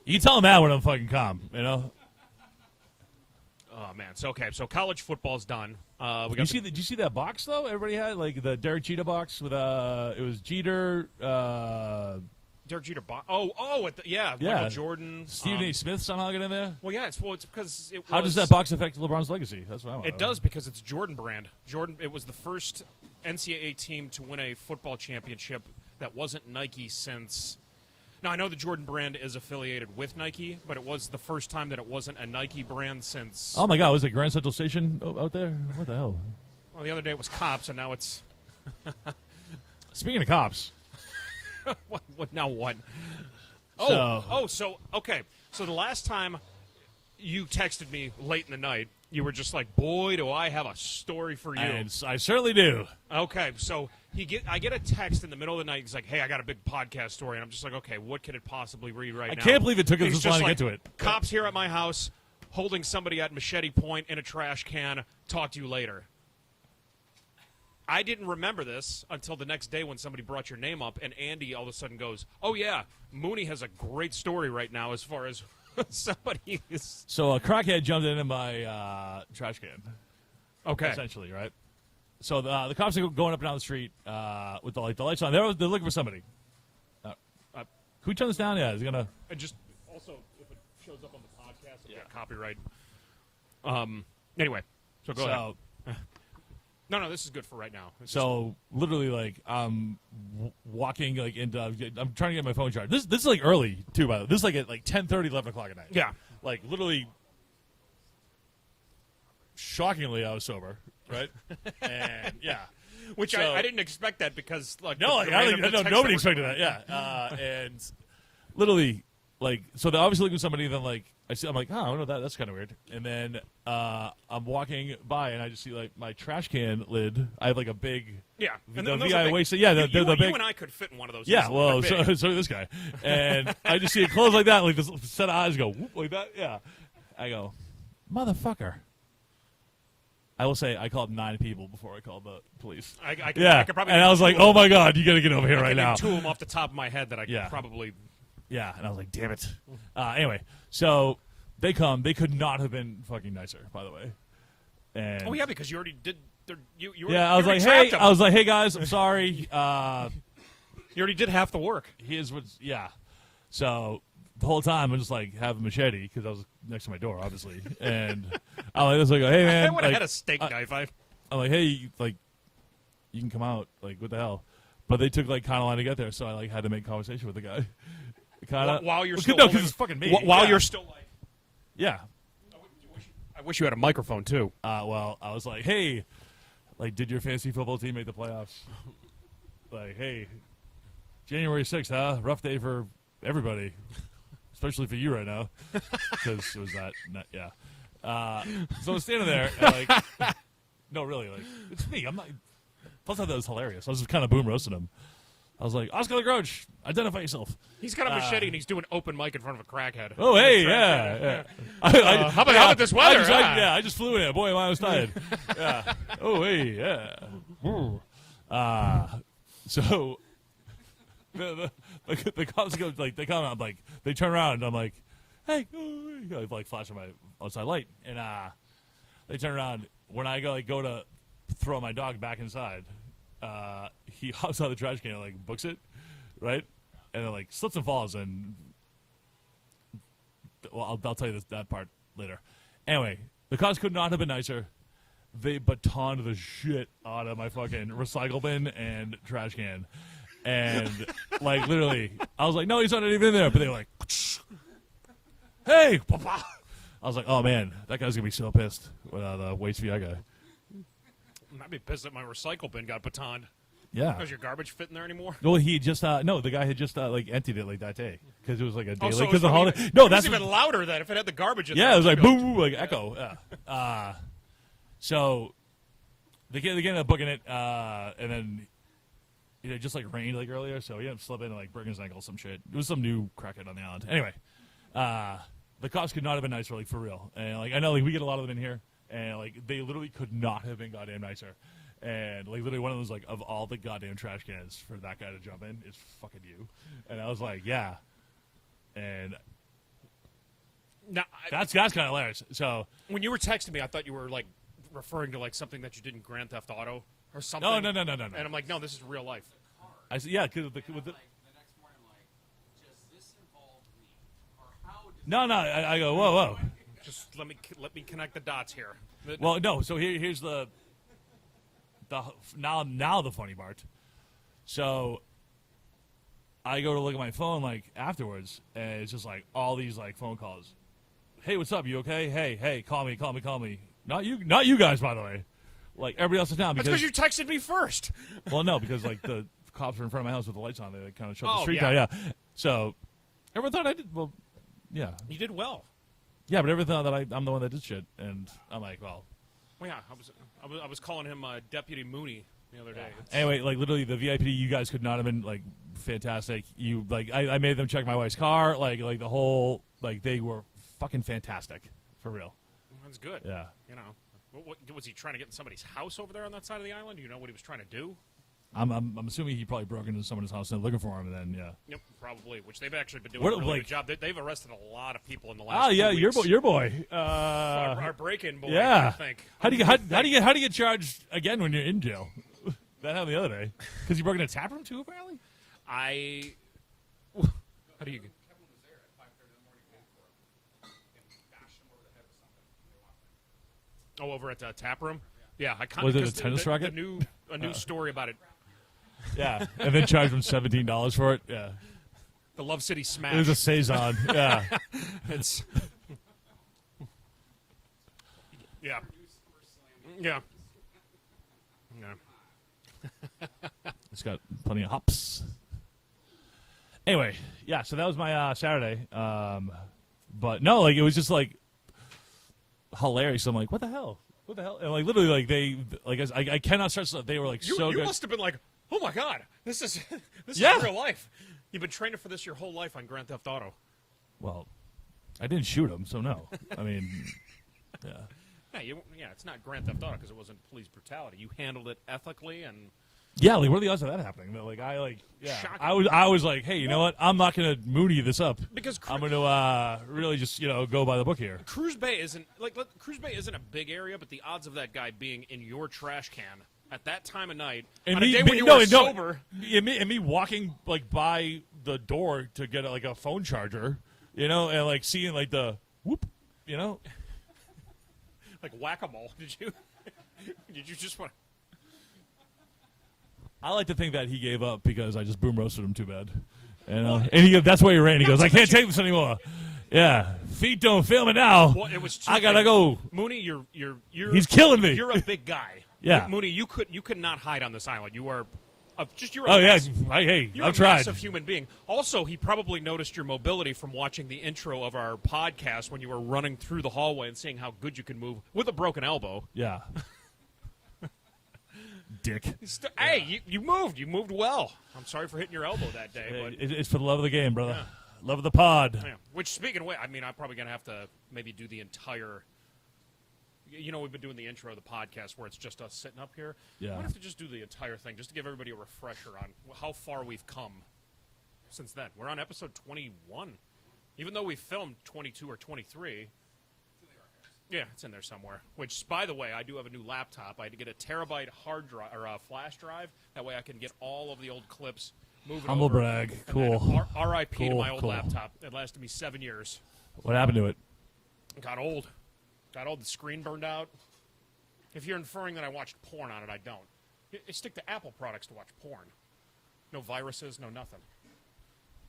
You tell him that when I'm fucking calm, Oh man, so college football's done. We got Did you see that box though? Everybody had like the Derek Jeter box with it was Jeter, Derek Jeter. Yeah. Michael Jordan. Stephen A. Smith somehow got in there. Well, yeah, it's because it. How was, does that box affect LeBron's legacy? That's what I want. It does because it's Jordan brand. Jordan. It was the first NCAA team to win a football championship that wasn't Nike since. Now I know the Jordan brand is affiliated with Nike, but it was the first time that it wasn't a Nike brand since. Oh my God! Was it Grand Central Station out there? What the hell? Well, the other day it was Cops, and now it's. Speaking of cops, what now? What? So- Okay. So the last time you texted me late in the night, you were just like, "Boy, do I have a story for you." and I certainly do. Okay, so I get a text in the middle of the night. He's like, "Hey, I got a big podcast story," and I'm just like, "Okay, what could it possibly read right I now?" can't believe it took us He's this long just to like, get to it. Cops here at my house, holding somebody at machete point in a trash can. Talk to you later. I didn't remember this until the next day when somebody brought your name up, and Andy all of a sudden goes, "Oh yeah, Mooney has a great story right now as far as somebody is." So a crackhead jumped into my trash can. Okay. Essentially, right? So the cops are going up and down the street with the lights on. They're looking for somebody. Can we turn this down? Yeah, is it gonna? And just also, if it shows up on the podcast, it'll get copyright. Anyway, so go ahead. No, this is good for right now. It's So literally, like, I'm walking like into. I'm trying to get my phone charged. This is like early too. By the way, this is like at like 10:30, 11 o'clock at night. Yeah. Like literally. Shockingly, I was sober, right? And yeah. which So- I didn't expect that because like No, like, the I random think, no, text nobody that we're- expected that. Yeah, and literally, like, so they're obviously looking at somebody. Then, like, I'm like, oh, I don't know, that's kind of weird. And then I'm walking by, and I just see like my trash can lid. I have like a big, Yeah, and the those VI are big. waste. Yeah, you, the big. you and I could fit in one of those. Yeah, easily. well, They're big. so did this guy, and I just see it close like that, like this set of eyes go whoop, like that. Yeah, I go, motherfucker. I will say I called 9 people before I called the police. I could, Yeah, I could probably and name I was like, two of oh my them. God, you got to get over here I right could name now. 2 of them off the top of my head that I could Yeah. probably. Yeah, and I was like, damn it. Anyway, so they come. They could not have been fucking nicer, by the way. And Oh yeah, because you already did. You yeah, I was like, hey, hey guys, I'm sorry. You already did half the work. Here's what's So the whole time I'm just like have a machete because I was next to my door, obviously, and I was like, hey man, I would have like, had a steak knife. I'm like, hey, like, you can come out. Like, what the hell? But they took like kind of long to get there, so I like had to make conversation with the guy. Kind of While you're well, still no, holding- because it's fucking me. While Yeah. you're still like. Yeah. I wish you had a microphone too. Well, I was like, hey, like, did your fantasy football team make the playoffs? Like, hey, January 6th, huh? Rough day for everybody, especially for you right now, because it was yeah. So I'm standing there, and no, really, like, it's me. I'm not. Plus, I thought that was hilarious. I was just kind of boom roasting him. I was like, Oscar the Grouch, identify yourself. He's got a machete and he's doing open mic in front of a crackhead. Oh, hey, yeah. How about this weather? I just flew in it. Boy, I was tired. Yeah. Oh, hey, yeah. So the cops go, like, they come out, like, they turn around, and I'm like, hey, I like flashing my outside light, and they turn around. When I go to throw my dog back inside, he hops out of the trash can and like books it, right, and then like slips and falls, and well, I'll tell you that part later. Anyway, the cops could not have been nicer. They batoned the shit out of my fucking recycle bin and trash can, and like literally, I was like, no, he's not even in there, but they were like, hey, papa. I was like, oh man, that guy's gonna be so pissed with the waste VI guy. I'd be pissed that my recycle bin got batoned. Yeah. Does your garbage fit in there anymore? Well, he just no, the guy had just like emptied it like that day because it was like a day Oh, so late it was because the probably holiday. No, it that's was even louder then if it had the garbage in yeah, there. it was like It'd be boom, like echo. Yeah. So they ended up booking it, and then it just like rained like earlier, so he ended up slipping and like breaking his ankle, some shit. It was some new crackhead on the island. Anyway, the cops could not have been nicer, like for real. And like I know, like we get a lot of them in here, and like they literally could not have been goddamn nicer. And like literally one of them was like, of all the goddamn trash cans for that guy to jump in, it's fucking you. And I was like, yeah. And Now, that's kind of hilarious. So when you were texting me, I thought you were like referring to like something that you did in Grand Theft Auto or something. no. And I'm like, no, this is real life. I said, yeah, because with the Like, the next morning, I'm like, does this involve me? Or how does no. I go, whoa. Just let me connect the dots here. Well, no. So here's the now the funny part. So I go to look at my phone like afterwards, and it's just like all these like phone calls. Hey, what's up? You okay? Hey, call me. Not you guys, by the way. Like everybody else in town. That's because you texted me first. Well, no, because like the cops are in front of my house with the lights on. They like, kind of shut the Oh, street yeah. down. Yeah. So everyone thought I did. Well, yeah. You did well. Yeah, but everyone thought that I'm the one that did shit, and I'm like, well. Well, yeah, I was calling him Deputy Mooney the other day. Anyway, like literally, the VIP, you guys could not have been like fantastic. You like, I made them check my wife's car, like the whole, like they were fucking fantastic, for real. That's good. Yeah. You know, what was he trying to get in somebody's house over there on that side of the island? Do you know what he was trying to do? I'm assuming he probably broke into someone's house and looking for him, and then yeah. Yep, probably. Which they've actually been doing What, a really like- good job. They've arrested a lot of people in the last. Oh yeah, 2 your weeks. boy. Our break-in boy. Yeah. I think. How do you get charged again when you're in jail? That happened the other day because you broke into a tap room too, apparently. How do you? Kevin was there at 5:30 in the morning waiting for him and bashed him over the head with something. They walked in. Oh, over at the tap room. Yeah, I kind Was of. it a tennis racket? A new story about it. Yeah, and then charged him $17 for it. Yeah, The Love City Smash. it was a saison. Yeah, It's. Yeah. Yeah. Yeah. it's got plenty of hops. Anyway, yeah. So that was my Saturday. But no, like it was just like hilarious. I'm like, what the hell? What the hell? And like literally, like they, like I cannot stress. They were like You so good. must have been like, oh my god, this is Yeah. real life. You've been training for this your whole life on Grand Theft Auto. Well, I didn't shoot him, so no. I mean, yeah. Yeah, it's not Grand Theft Auto because it wasn't police brutality. You handled it ethically and Yeah, like what are the odds of that happening? But, like Shocking. I was like, hey, you know what? I'm not gonna Mooney this up. because I'm gonna really just go by the book here. Cruz Bay isn't a big area, but the odds of that guy being in your trash can at that time of night And on me, a day when you were no, sober. and me walking like by the door to get like a phone charger, and like seeing like the whoop, Like whack-a-mole, did you? Did you just want? I like to think that he gave up because I just boom roasted him too bad, and that's why he ran. He goes, I can't take this anymore. Yeah, feet don't fail me now. Well, it was. I gotta go. Mooney, you're. He's killing me. You're a big guy. Yeah. Mooney, you could not hide on this island. You are. You're. Oh yeah, massive, you're I've a tried. massive human being. Also, he probably noticed your mobility from watching the intro of our podcast when you were running through the hallway and seeing how good you can move with a broken elbow. Yeah. dick. Hey, you moved. You moved well. I'm sorry for hitting your elbow that day, but It's for the love of the game, brother. Love of the pod. yeah. Which, speaking of which, I mean, I'm probably gonna have to maybe do the entire. You know, we've been doing the intro of the podcast where it's just us sitting up here. Yeah. I'm gonna have to just do the entire thing just to give everybody a refresher on how far we've come since then. We're on episode 21, even though we filmed 22 or 23. Yeah, it's in there somewhere. Which, by the way, I do have a new laptop. I had to get a terabyte hard drive or a flash drive. That way, I can get all of the old clips. Move it Humble over. brag. And Cool. then R.I.P. to Cool, my old cool. laptop. It lasted me 7 years. What happened to it? It got old. Got old. The screen burned out. If you're inferring that I watched porn on it, I don't. I stick to Apple products to watch porn. No viruses, no nothing.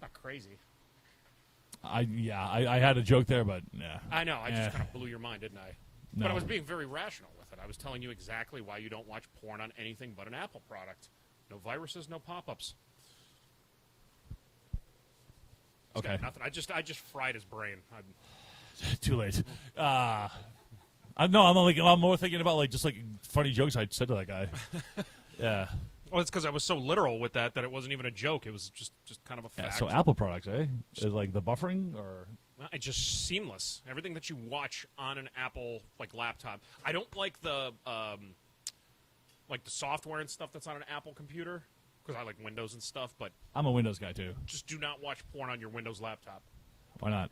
Not crazy. I had a joke there, but yeah. I know. I just Eh. kind of blew your mind, didn't I? No. But I was being very rational with it. I was telling you exactly why you don't watch porn on anything but an Apple product. No viruses, no pop-ups. He's got Okay. nothing. I just fried his brain. Too late. I'm more thinking about like just like funny jokes I said to that guy. Yeah. Well, it's because I was so literal with that it wasn't even a joke. It was just kind of a Yeah. fact. So Apple products, eh? Is like the buffering or It's just seamless. Everything that you watch on an Apple laptop. I don't like the software and stuff that's on an Apple computer because I like Windows and stuff. But I'm a Windows guy too. just do not watch porn on your Windows laptop. Why not?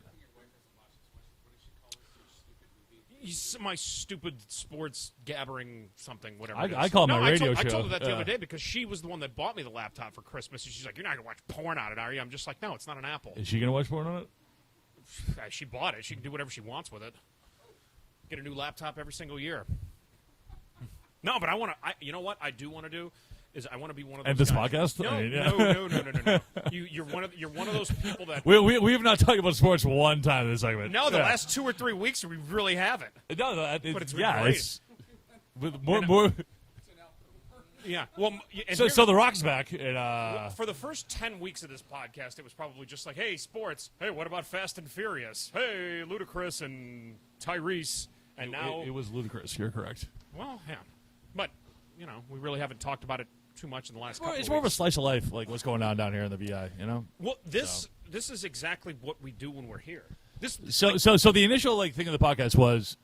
My stupid sports gabbering something, whatever. I- it is. I call it my radio I told show. her that the Yeah. other day because she was the one that bought me the laptop for Christmas, and she's like, "You're not gonna watch porn on it, are you?" I'm just like, "No, it's not an Apple." Is she gonna watch porn on it? She bought it. She can do whatever she wants with it. Get a new laptop every single year. No, but I want to. You know what I do want to do is I want to be one of those. And this guys. podcast? No, I mean, yeah. no. You're one of those people that. We have not talked about sports one time in this segment. No, the Yeah. last 2 or 3 weeks we really haven't. No, But it's been yeah, great. it's with more. Yeah. Well, and So, here's- so the Rock's back, and for the first 10 weeks of this podcast, it was probably just like, hey, sports. Hey, what about Fast and Furious? Hey, Ludacris and Tyrese. And now, it was ludicrous. You're correct. well, yeah. But, we really haven't talked about it too much in the last couple It's of more of a weeks. slice of life, like what's going on down here in the VI. You know. Well, this is exactly what we do when we're here. So the initial thing of the podcast was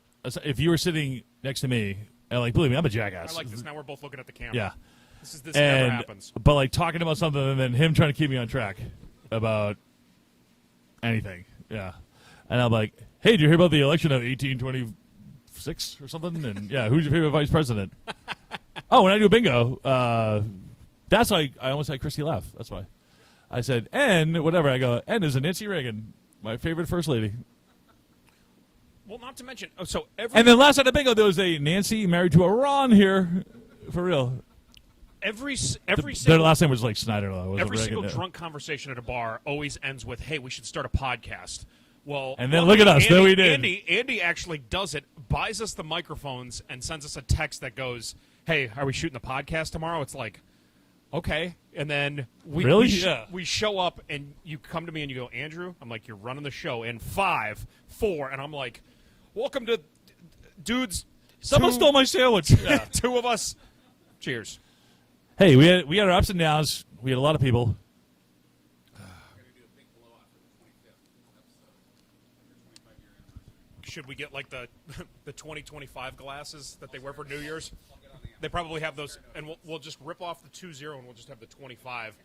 if you were sitting next to me, and believe me, I'm a jackass. I like this. Now we're both looking at the camera. Yeah. This never And happens. but talking about something and then him trying to keep me on track about anything. Yeah. And I'm like, hey, did you hear about the election of 1826 or something? And yeah, who's your favorite vice president? Oh, when I do a bingo, that's why I almost had Christy laugh. That's why. I said, and whatever. I go, and is a Nancy Reagan, my favorite first lady. Well, not to mention, so And then last night at bingo, there was a Nancy married to a Ron here. For real. every Their single last name was like Snyder, though. It wasn't every Reagan, single yeah. drunk conversation at a bar always ends with, "Hey, we should start a podcast." Well, And then look at us. There we did. Andy actually does it, buys us the microphones, and sends us a text that goes, "Hey, are we shooting the podcast tomorrow?" It's like, okay. And then Really? Yeah. we show up, and you come to me and you go, "Andrew," I'm like, "You're running the show in 5, 4," and I'm like, "Welcome to dudes." Someone stole my sandwich. Yeah. 2 of us. Cheers. Hey, we had our ups and downs. We had a lot of people. Should we get like the 2025 glasses that they wear for New Year's? They probably have those, and we'll just rip off the 20 and we'll just have the 25.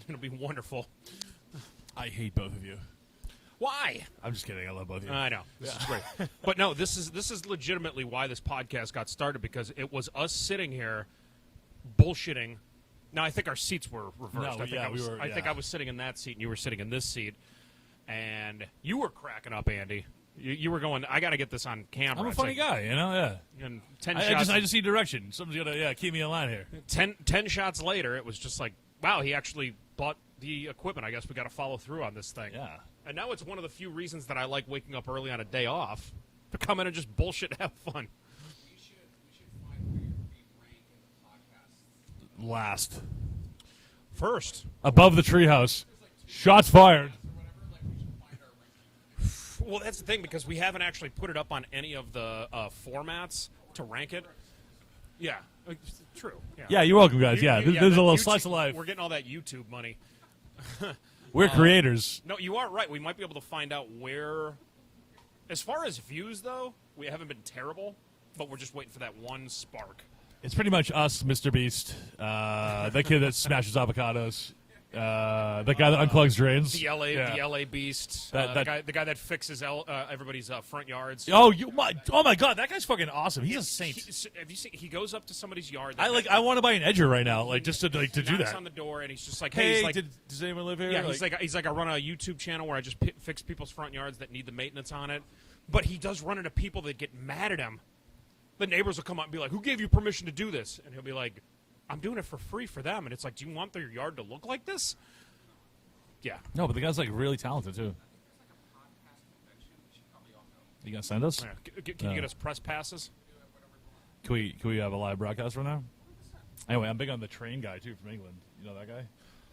It'll be wonderful. I hate both of you. Why? I'm just kidding. I love both of you. I know. This is great. But no, this is legitimately why this podcast got started, because it was us sitting here bullshitting. Now, I think our seats were reversed. No, I think yeah, I was, we were- I think yeah. I was sitting in that seat and you were sitting in this seat. And you were cracking up, Andy. You were going, I got to get this on camera. I'm a It's funny like, guy, you know. Yeah. And 10 I shots. just need direction. Someone's gonna keep me in line here. 10 shots later, it was just like, wow, he actually bought the equipment. I guess we got to follow through on this thing. Yeah. And now it's one of the few reasons that I like waking up early on a day off to come in and just bullshit and have fun. We should find where we rank in the podcast. Last. First. Above the treehouse. Shots fired. Or whatever, like we should find our ranking. Well, that's the thing, because we haven't actually put it up on any of the formats. to rank it. Yeah, true. Yeah, you're welcome, guys. Yeah, You- there's a that little YouTube- slice of life. We're getting all that YouTube money. We're creators. No, you are right. We might be able to find out where. As far as views, though, we haven't been terrible, but we're just waiting for that one spark. It's pretty much us, Mr. Beast, the kid that smashes avocados, the guy that unclogs drains. The LA, Yeah. the LA Beast, That- the guy that fixes everybody's front yards. Oh, oh my God, that guy's fucking awesome. He's a saint. Have you seen? He goes up to somebody's yard. I want to buy an edger right now, like just to do knocks that. on the door, and he's just like, Hey, he's like, does anyone live here? yeah, he's like, I run a YouTube channel where I just fix people's front yards that need the maintenance on it. But he does run into people that get mad at him. The neighbors will come up and be like, "Who gave you permission to do this?" And he'll be like, "I'm doing it for free for them." And it's like, "Do you want their yard to look like this?" Yeah. No, but the guy's like really talented too. You gonna send us? Yeah. Can you get us press passes? Can we have a live broadcast right now? Anyway, I'm big on the train guy too from England. You know that guy?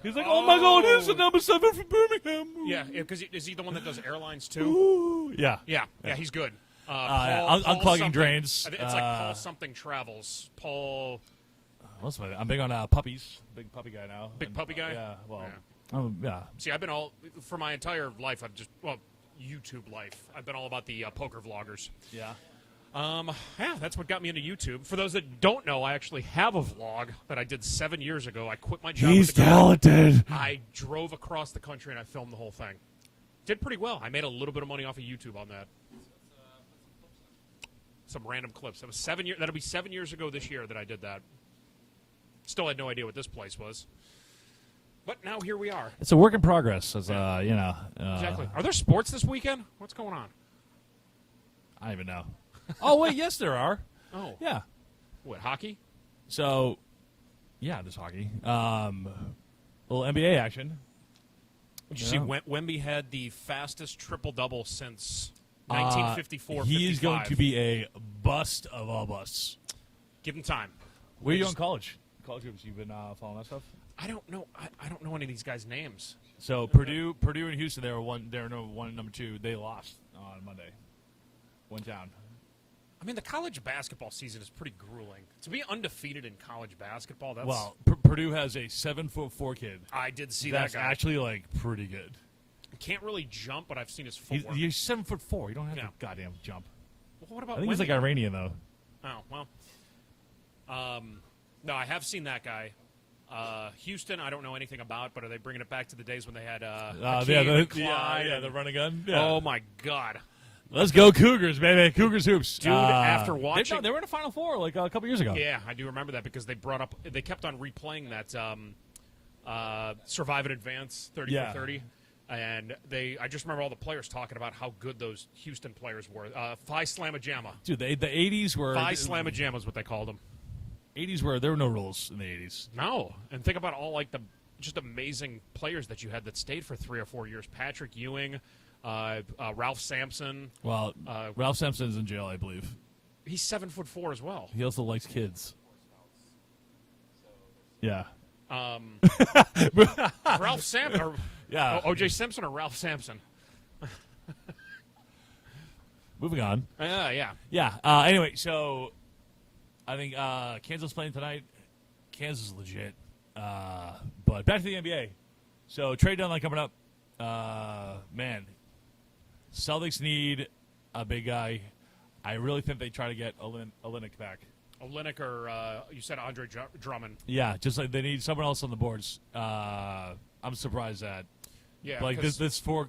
He's like, oh my God, here's the number 7 from Birmingham. Yeah, because is he the one that does airlines too? Ooh. Yeah. Yeah, he's good. Unclogging something- drains. I think it's like Paul something travels. Paul. What's my? I'm big on puppies. Big puppy guy now. Big puppy guy? Yeah. Well. Yeah. Yeah. See, I've been for my entire life. YouTube life. I've been all about the poker vloggers. Yeah. Yeah, that's what got me into YouTube. For those that don't know, I actually have a vlog that I did 7 years ago. I quit my job. He's with the talented. I drove across the country and I filmed the whole thing. Did pretty well. I made a little bit of money off of YouTube on that. Some random clips. That was 7 years. That'll be 7 years ago this year that I did that. Still had no idea what this place was. But now here we are. It's a work in progress, as you know. Exactly. Are there sports this weekend? What's going on? I don't even know. Oh wait, yes, there are. Oh, Yeah. what, hockey? So, yeah, there's hockey. Little NBA action. Did you Yeah. see Wemby had the fastest triple-double since 1954-55. He is going to be a bust of all busts. Give him time. Where are you in college? College groups. You've been following that stuff. I don't know. I don't know any of these guys' names. So Purdue and Houston, they were one. They're number 2. They lost on Monday. Went down. I mean, the college basketball season is pretty grueling. To be undefeated in college basketball, that's... Well, Purdue has a 7'4" kid. I did see That's that guy. actually like pretty good. Can't really jump, but I've seen his footwork. He's 7'4". You don't have Yeah. to goddamn jump. Well, what about I think he's Wemby? like Iranian though. Oh, well. No, I have seen that guy. Houston, I don't know anything about, but are they bringing it back to the days when they had Hakeem and Clyde? the run and gun. Yeah. Oh, my God. Let's go Cougars, baby. Cougars hoops. Dude, after watching... They were in the Final Four like a couple years ago. Yeah, I do remember that because they kept on replaying that Survive and Advance 30 Yeah. for 30. And I just remember all the players talking about how good those Houston players were. Phi Slamma-Jamma. Dude, the 80s were... Phi Slamma-Jamma is what they called them. 80s were... There were no rules in the 80s. No. And think about all like the just amazing players that you had that stayed for 3 or 4 years. Patrick Ewing, Ralph Sampson. Well, Ralph Sampson's in jail, I believe. He's 7'4" as well. He also likes kids. Yeah. Ralph Sampson, or Yeah. O.J. Simpson, or Ralph Sampson. Moving on. Yeah. Yeah. Anyway, so I think Kansas playing tonight. Kansas is legit. But back to the NBA. So trade deadline coming up. Man, Celtics need a big guy. I really think they try to get Olynyk back. Olynyk or you said Andre Drummond. Yeah, just like they need someone else on the boards. I'm surprised that. Yeah, Like this four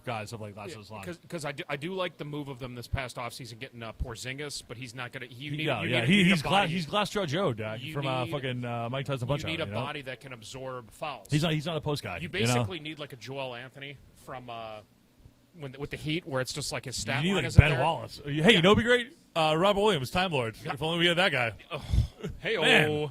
guys have like lasted this long. Because I do like the move of them this past offseason getting Porzingis, but he's not gonna. He's He's Glass Jaw Joe from fucking Mike Tyson Punch You need Out. a body that can absorb fouls. He's not a post guy. You basically need like a Joel Anthony from with the Heat, where it's just like his stat You need line like isn't Ben there. Wallace. Hey, you know, what'd be great. Robert Williams, Time Lord. If only we had that guy. Hey, Man.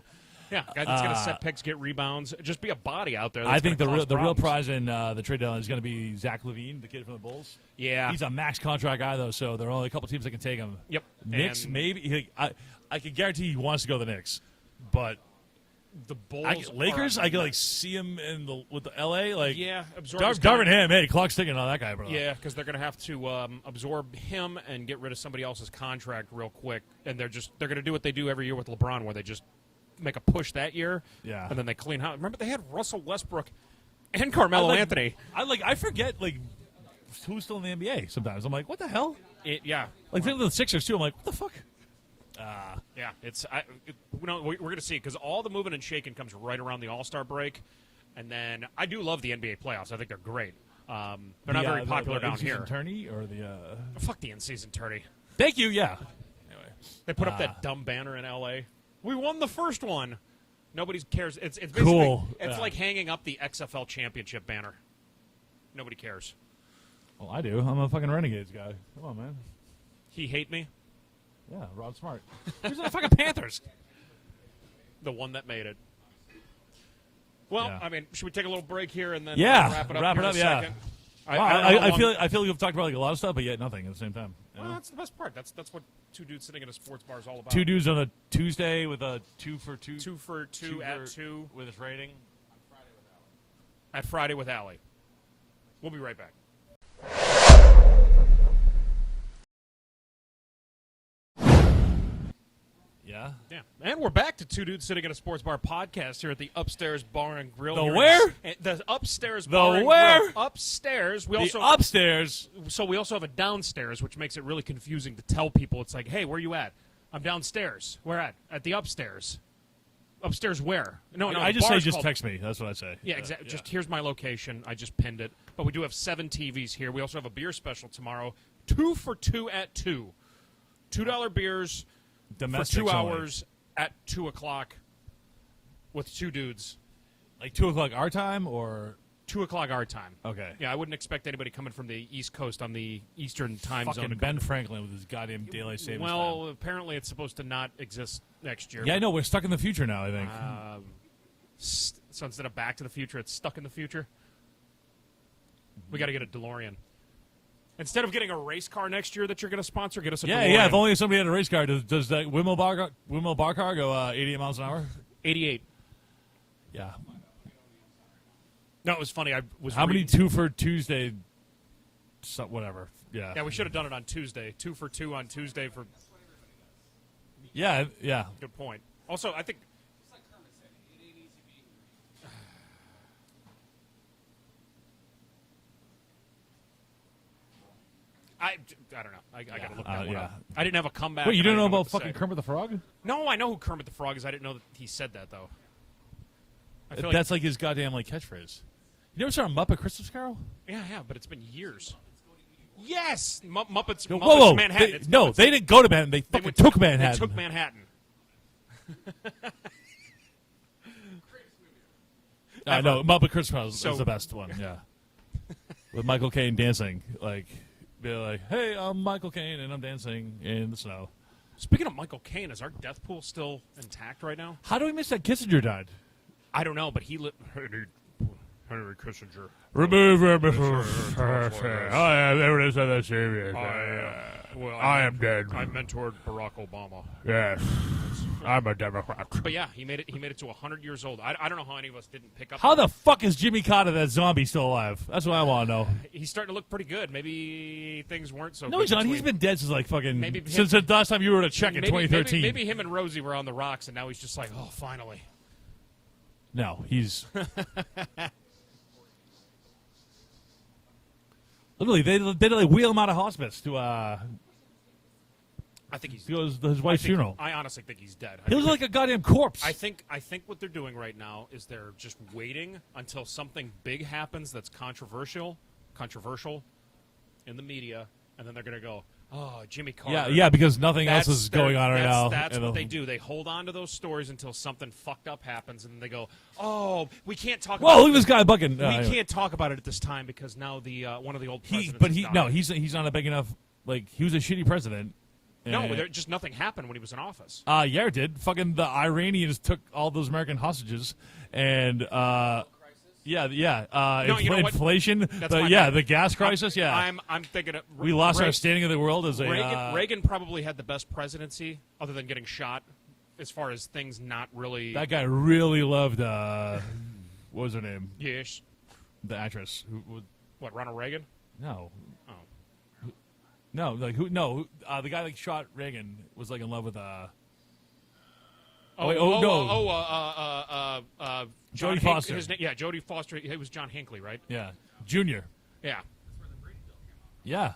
yeah, guy that's gonna set picks, get rebounds, just be a body out there. That's I think gonna cause the real problems. prize in the trade deadline is going to be Zach LaVine, the kid from the Bulls. Yeah, He's a max contract guy though, so there are only a couple teams that can take him. Yep. Knicks And- maybe. I can guarantee he wants to go to the Knicks, but the Bulls. Lakers, I could like see him with the LA. Like, Yeah, absorb his Darvin Ham. Hey, clock's ticking on that guy, bro. Yeah, because they're going to have to absorb him and get rid of somebody else's contract real quick, and they're going to do what they do every year with LeBron, where they just make a push that year, and then they clean house. Remember, they had Russell Westbrook and Carmelo Anthony. I forget like who's still in the NBA. Sometimes I'm like, what the hell? Yeah, Like think of the Sixers too. I'm like, what the fuck? yeah. We're going to see because all the moving and shaking comes right around the All-Star break, and then I do love the NBA playoffs. I think they're great. They're not very popular down here. Tourney or the Fuck the in-season tourney. Thank you. Yeah. Anyway, They put up that dumb banner in L.A. We won the first one. Nobody cares. It's basically Cool. It's like hanging up the XFL championship banner. Nobody cares. well, I do. I'm a fucking Renegades guy. Come on, man. He hate me. Yeah, Rod Smart. Who's the fucking Panthers? The one that made it. Well, Yeah. I mean, should we take a little break here and then Yeah, wrap it up? wrap here it in up, a yeah. second? Wow, I don't know how long- I feel like we've talked about like a lot of stuff, but yet nothing at the same time. You Well, know? that's the best part. That's what two dudes sitting in a sports bar is all about. Two dudes on a Tuesday with a 2 for 2. 2 for 2 at 2 with its rating. at Friday with Allie. We'll be right back. Yeah. Yeah, and we're back to Two Dudes Sitting in a Sports Bar podcast here at the Upstairs Bar and Grill. The here in- where? The Upstairs The Bar and where? Grill. Upstairs. We The also upstairs. So we also have a downstairs, which makes it really confusing to tell people. It's like, hey, where you at? I'm downstairs. Where at? At the upstairs. Upstairs where? No, I the just say bar's just called- text me. That's what I say. Yeah, exactly. Just here's my location. I just pinned it. But we do have 7 TVs here. We also have a beer special tomorrow. 2 for 2 at 2. $2 beers Domestics for 2 only. hours at 2 o'clock with 2 dudes. Like 2 o'clock our time or 2 o'clock our time. okay. Yeah, I wouldn't expect anybody coming from the East Coast on the Eastern time Fucking zone. Ben Franklin with his goddamn daylight savings Well, time. apparently it's supposed to not exist next year. Yeah, I know. We're stuck in the future now. I think. So instead of Back to the Future, it's Stuck in the Future. We got to get a DeLorean. Instead of getting a race car next year that you're going to sponsor, get us a yeah, DeLorean. yeah. If only somebody had a race car. Does that windmill bar car go 88 miles an hour? 88. Yeah. No, it was funny. I was How many reading- 2 for Tuesday? Whatever. Yeah. Yeah, we should have done it on Tuesday. 2 for 2 on Tuesday for Yeah. Yeah. good point. Also, I think It's like Kermit said, it ain't easy being rich. I don't know. I got to look that one yeah. up. I didn't have a comeback. Wait, you and I don't know didn't about what to fucking say. Kermit the Frog? No, I know who Kermit the Frog is. I didn't know that he said that though. I feel That's like his goddamn like catchphrase. You never saw a Muppet Christmas Carol? yeah, but it's been years. Yes, Muppets. Whoa, Muppets whoa! Manhattan. They, It's no, Muppets. they didn't go to Manhattan. They fucking went- took Manhattan. They took Manhattan. I know Muppet Christmas Carol is So- the best one. Yeah, with Michael Caine dancing, like they're like, "Hey, I'm Michael Caine and I'm dancing in the snow." Speaking of Michael Caine, is our death pool still intact right now? How do we miss that Kissinger died? I don't know, but he Henry Kissinger. Remove I am evidence of the serious. I am dead. I mentored Barack Obama. Yes, I'm a Democrat. But yeah, he made it to 100 years old. I don't know how any of us didn't pick up. How the fuck is Jimmy Carter, that zombie, still alive? That's what I want to know. He's starting to look pretty good. Maybe things weren't so No, good. he's not. He's between- been dead since like fucking Maybe since the last time you wrote a check in maybe, 2013. Maybe him and Rosie were on the rocks, and now he's just like, oh, finally. No, he's literally they like wheel him out of hospice to I think he's. go to his wife's funeral. I honestly think he's dead. He looks like a goddamn corpse. I think what they're doing right now is they're just waiting until something big happens that's controversial in the media, and then they're going to go, "Oh, Jimmy Carter." yeah, because nothing else is their- going on right now. That's and what they do. They hold on to those stories until something fucked up happens, and then they go, "Oh, we can't talk Whoa, about look at this guy bucking. we can't talk about it at this time because now the one of the old presidents has died." He's not a big enough. Like he was a shitty president. No, And- there, just nothing happened when he was in office. yeah, it did. Fucking the Iranians took all those American hostages, and No, you know what? inflation. That's my Yeah, bad. the gas crisis. Yeah, I'm thinking of, we lost our standing in the world as a Reagan probably had the best presidency, other than getting shot as far as things not really. That guy really loved, what was her name? Yes. The actress. Who What, Ronald Reagan? no. Oh. No, like, who? No, the guy that shot Reagan was, like, in love with, no. Jodie Foster. Jodie Foster. It was John Hinckley, right? Yeah. Junior. Yeah. Yeah.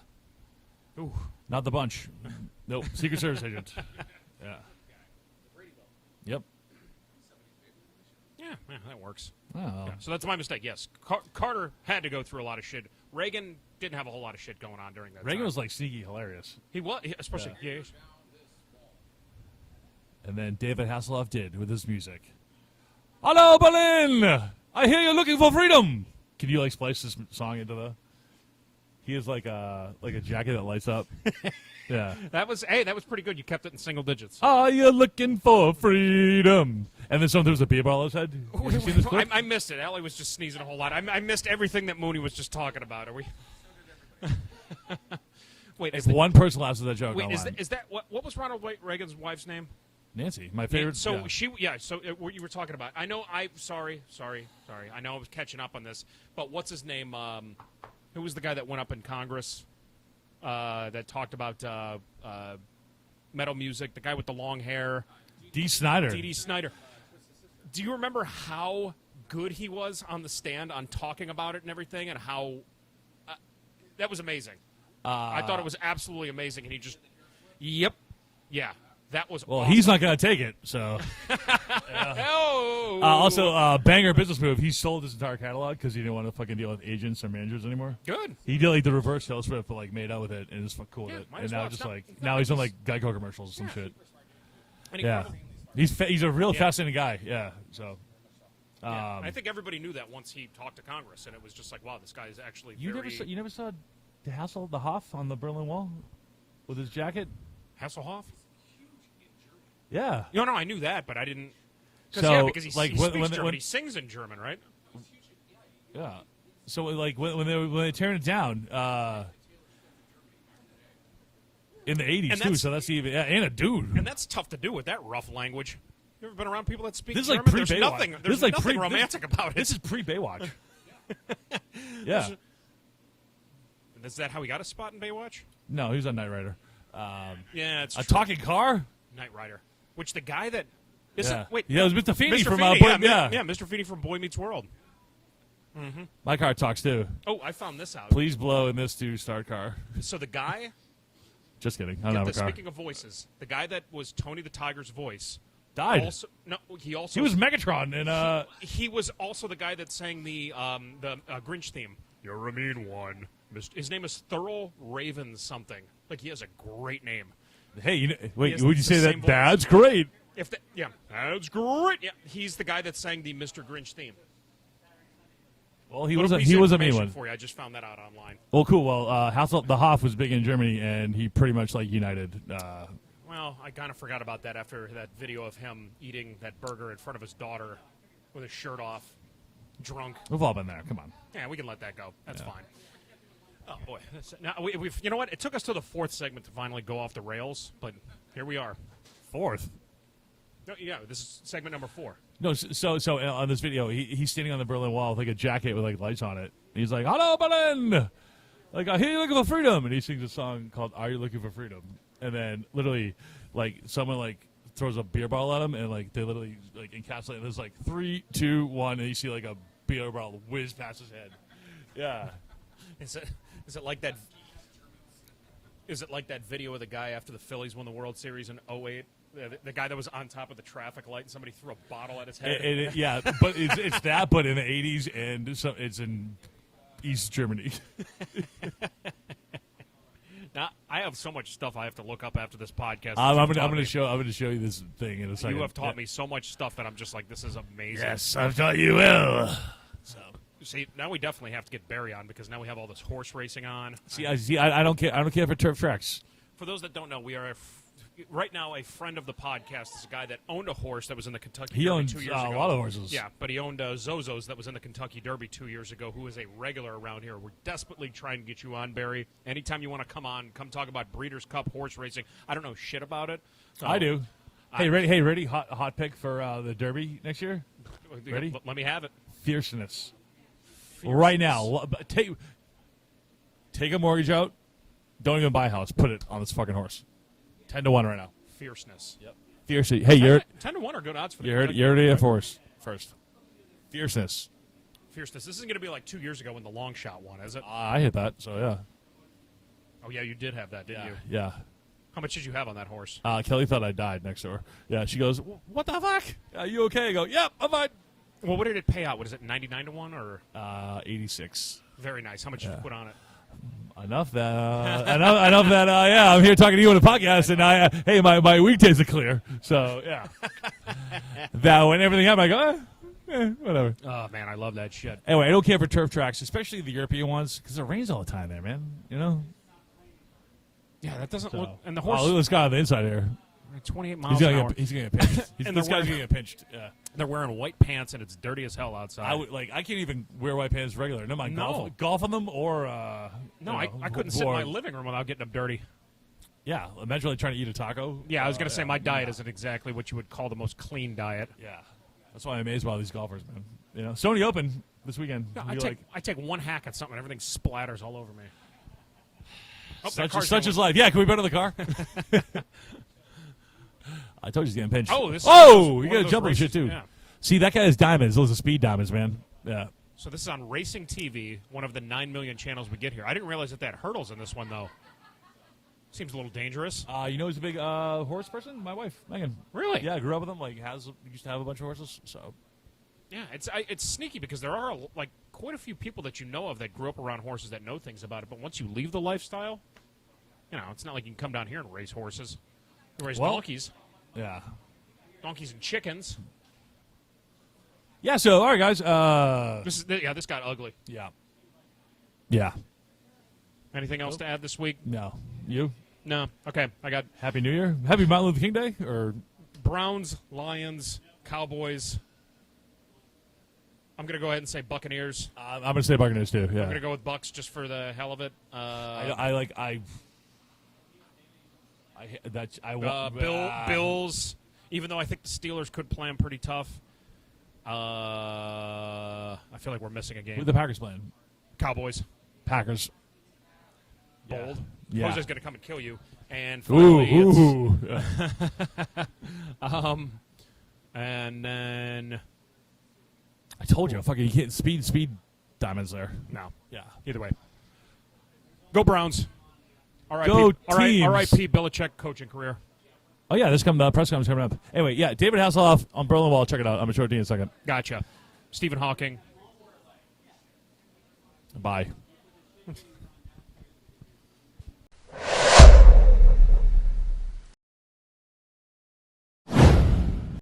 Ooh. Not the bunch. Nope. Secret Service agent. Yeah. Yep. Yeah, that works. Oh. Yeah, so that's my mistake. Yes, Carter had to go through a lot of shit. Reagan didn't have a whole lot of shit going on during that. Reagan time. was, like, sneaky hilarious. He was, especially And then David Hasselhoff did with his music. Hello, Berlin! I hear you're looking for freedom! Can you, like, splice this song into the... He has, like a jacket that lights up. Yeah. That was pretty good. You kept it in single digits. Are you looking for freedom? And then there was a beer ball on his head. Have you seen this clip? I missed it. Allie was just sneezing a whole lot. I missed everything that Mooney was just talking about. Are we? Wait, If one person laughs at that joke, wait, I'll is lie. that what was Ronald Reagan's wife's name? Nancy, my favorite. So yeah. what you were talking about. I know. Sorry. I know I was catching up on this, but what's his name? Who was the guy that went up in Congress that talked about metal music? The guy with the long hair. D. Snyder. D.D. Snyder. Do you remember how good he was on the stand on talking about it and everything, and how that was amazing? I thought it was absolutely amazing, and he just, yep, yeah, that was. Well, awesome. he's not going to take it. So. Oh. Also, banger business move. He sold his entire catalog because he didn't want to fucking deal with agents or managers anymore. Good. He did like the reverse Taylor Swift, but like made out with it and just cool with Yeah, it. might And as now well. just It's not- like it's now not he's on like like Geico commercials or some shit. And he Yeah, probably- he's a real Yeah. fascinating guy. Yeah, so. yeah. I think everybody knew that once he talked to Congress, and it was just like, wow, this guy is actually. You never saw the Hoff on the Berlin Wall with his jacket. Hasselhoff? Yeah. No, I knew that, but I didn't. So, Because he like, speaks when- German. when- He sings in German, right? Yeah. So like when they turned it down in the '80s And too. that's- So that's even and a dude. And that's tough to do with that rough language. You ever been around people that speak This is German? like There's pre-Baywatch. nothing. This There's is like nothing pre- romantic about it. This is pre-Baywatch. Yeah. Is that how he got a spot in Baywatch? No, he was on Knight Rider. Yeah, it's A true. talking car. Knight Rider. Which the guy that is Yeah. it? Wait, Yeah, it was Mr. Feeney Mr. from Feeney, Boy- yeah, yeah. Mr. Feeney from Boy Meets World. My car talks too. Oh, I found this out. Please blow in this to start car. So the guy, Just kidding. I don't have a car. speaking of voices, the guy that was Tony the Tiger's voice Died. also he He was Megatron and he was also the guy that sang the Grinch theme. You're a mean one. His name is Thurl Raven something. Like he has a great name. hey, wait, has would you the say that? same voice. That's great. That's great. Yeah, he's the guy that sang the Mr. Grinch theme. Well, he Little was piece he of was a mean information one. For you. I just found that out online. Well, cool. Well, the Hoff was big in Germany, and he pretty much like united. Well, I kind of forgot about that after that video of him eating that burger in front of his daughter with his shirt off, drunk. We've all been there. Come on. Yeah, we can let that go. That's fine. Oh boy! Now we've you know what? It took us to the fourth segment to finally go off the rails, but here we are. Fourth. No, yeah, this is segment number 4. No, so on this video, he's standing on the Berlin Wall with like a jacket with like lights on it. He's like, "Hello, Berlin! Like, I hear you looking for freedom," and he sings a song called "Are You Looking for Freedom?" And then literally, like someone like throws a beer bottle at him, and like they literally like encapsulate. And there's like 3, 2, 1, and you see like a beer bottle whiz past his head. Yeah. Is it like that? Is it like that video of the guy after the Phillies won the World Series in '08? The guy that was on top of the traffic light and somebody threw a bottle at his head. Yeah, but it's that, but in the '80s, and so it's in East Germany. Now I have so much stuff I have to look up after this podcast. I'm You've going taught me. to show you this thing in a second. You have taught Yeah. me so much stuff that I'm just like, this is amazing. Yes, I've taught you well. So, see, now we definitely have to get Barry on because now we have all this horse racing on. I don't care. I don't care for turf tracks. For those that don't know, we are right now a friend of the podcast is a guy that owned a horse that was in the Kentucky He Derby owns 2 years a ago. lot of horses. Yeah, but he owned Zozo's that was in the Kentucky Derby 2 years ago, who is a regular around here. We're desperately trying to get you on, Barry. Anytime you want to come on, come talk about Breeders' Cup horse racing. I don't know shit about it. I do. Ready? Hot pick for the Derby next year. Ready? Let me have it. Fierceness. Right now. Take a mortgage out. Don't even buy a house. Put it on this fucking horse. 10-1 right now. Fierceness. Yep. Fierceness. Hey, you're 10-1 are good odds for the you're already a horse first. Fierceness. Fierceness. This is going to be like 2 years ago when the long shot won, is it? I hit that. So yeah. Oh yeah, you did have that, didn't you? Yeah. How much did you have on that horse? Kelly thought I died next door. Yeah. She goes, "What the fuck? Are you okay?" I go, "Yep, I'm fine." Well, what did it pay out? What is it, 99-1 or? 86. Very nice. How much did you put on it? Enough that yeah, I'm here talking to you on a podcast, and hey, my weekdays are clear. So yeah, that when everything happened, I go, whatever. Oh man, I love that shit. Anyway, I don't care for turf tracks, especially the European ones, because it rains all the time there, man. You know. Yeah, that doesn't So. look. And the horse. Oh, look at this guy on the inside here. 28 miles an hour. He's gonna get pinched. And This they're guy's wearing- gonna get pinched. Yeah. They're wearing white pants and it's dirty as hell outside. I can't even wear white pants regular. No, No. golf on them or No, I couldn't sit in my living room without getting them dirty. Yeah, imagine like trying to eat a taco. Yeah, I was going to say my diet isn't exactly what you would call the most clean diet. Yeah, that's why I'm amazed by all these golfers, man. You know, Sony Open this weekend. No, You're I take one hack at something and everything splatters all over me. Oh, that car's such is going. life. Yeah, can we better the car? I told you he's getting pinched. Oh, this is you one got of to those jump on shit races, too. yeah. See, that guy has diamonds. Those are speed diamonds, man. Yeah. So this is on Racing TV, one of the 9 million channels we get here. I didn't realize that they had hurdles in this one, though. Seems a little dangerous. You know who's a big horse person? My wife, Megan. Really? Yeah, I grew up with him. Like, used to have a bunch of horses. So, Yeah, it's sneaky because there are like quite a few people that you know of that grew up around horses that know things about it. But once you leave the lifestyle, you know, it's not like you can come down here and race horses. You race donkeys, yeah. donkeys and chickens. Yeah. So, all right, guys. This got ugly. Yeah. Yeah. Anything else to add this week? No. You? No. Okay, I got Happy New Year. Happy Martin Luther King Day. Or Browns, Lions, Cowboys. I'm gonna go ahead and say Buccaneers. I'm gonna say Buccaneers too. Yeah. I'm gonna go with Bucks just for the hell of it. Bills. Even though I think the Steelers could play them pretty tough. I feel like we're missing a Who game. the Packers playing? Cowboys. Packers. Bold. Yeah. Jose's gonna come and kill you. And finally, Ooh. and then I told you, fucking you can't speed diamonds there. no. Yeah. Either way, go Browns. R.I.P. Go teams. R.I.P. Belichick coaching career. Oh yeah, press conference coming up. Anyway, yeah, David Hasselhoff on Berlin Wall. Check it out. I'm gonna show it to you in a second. Gotcha. Stephen Hawking. Bye.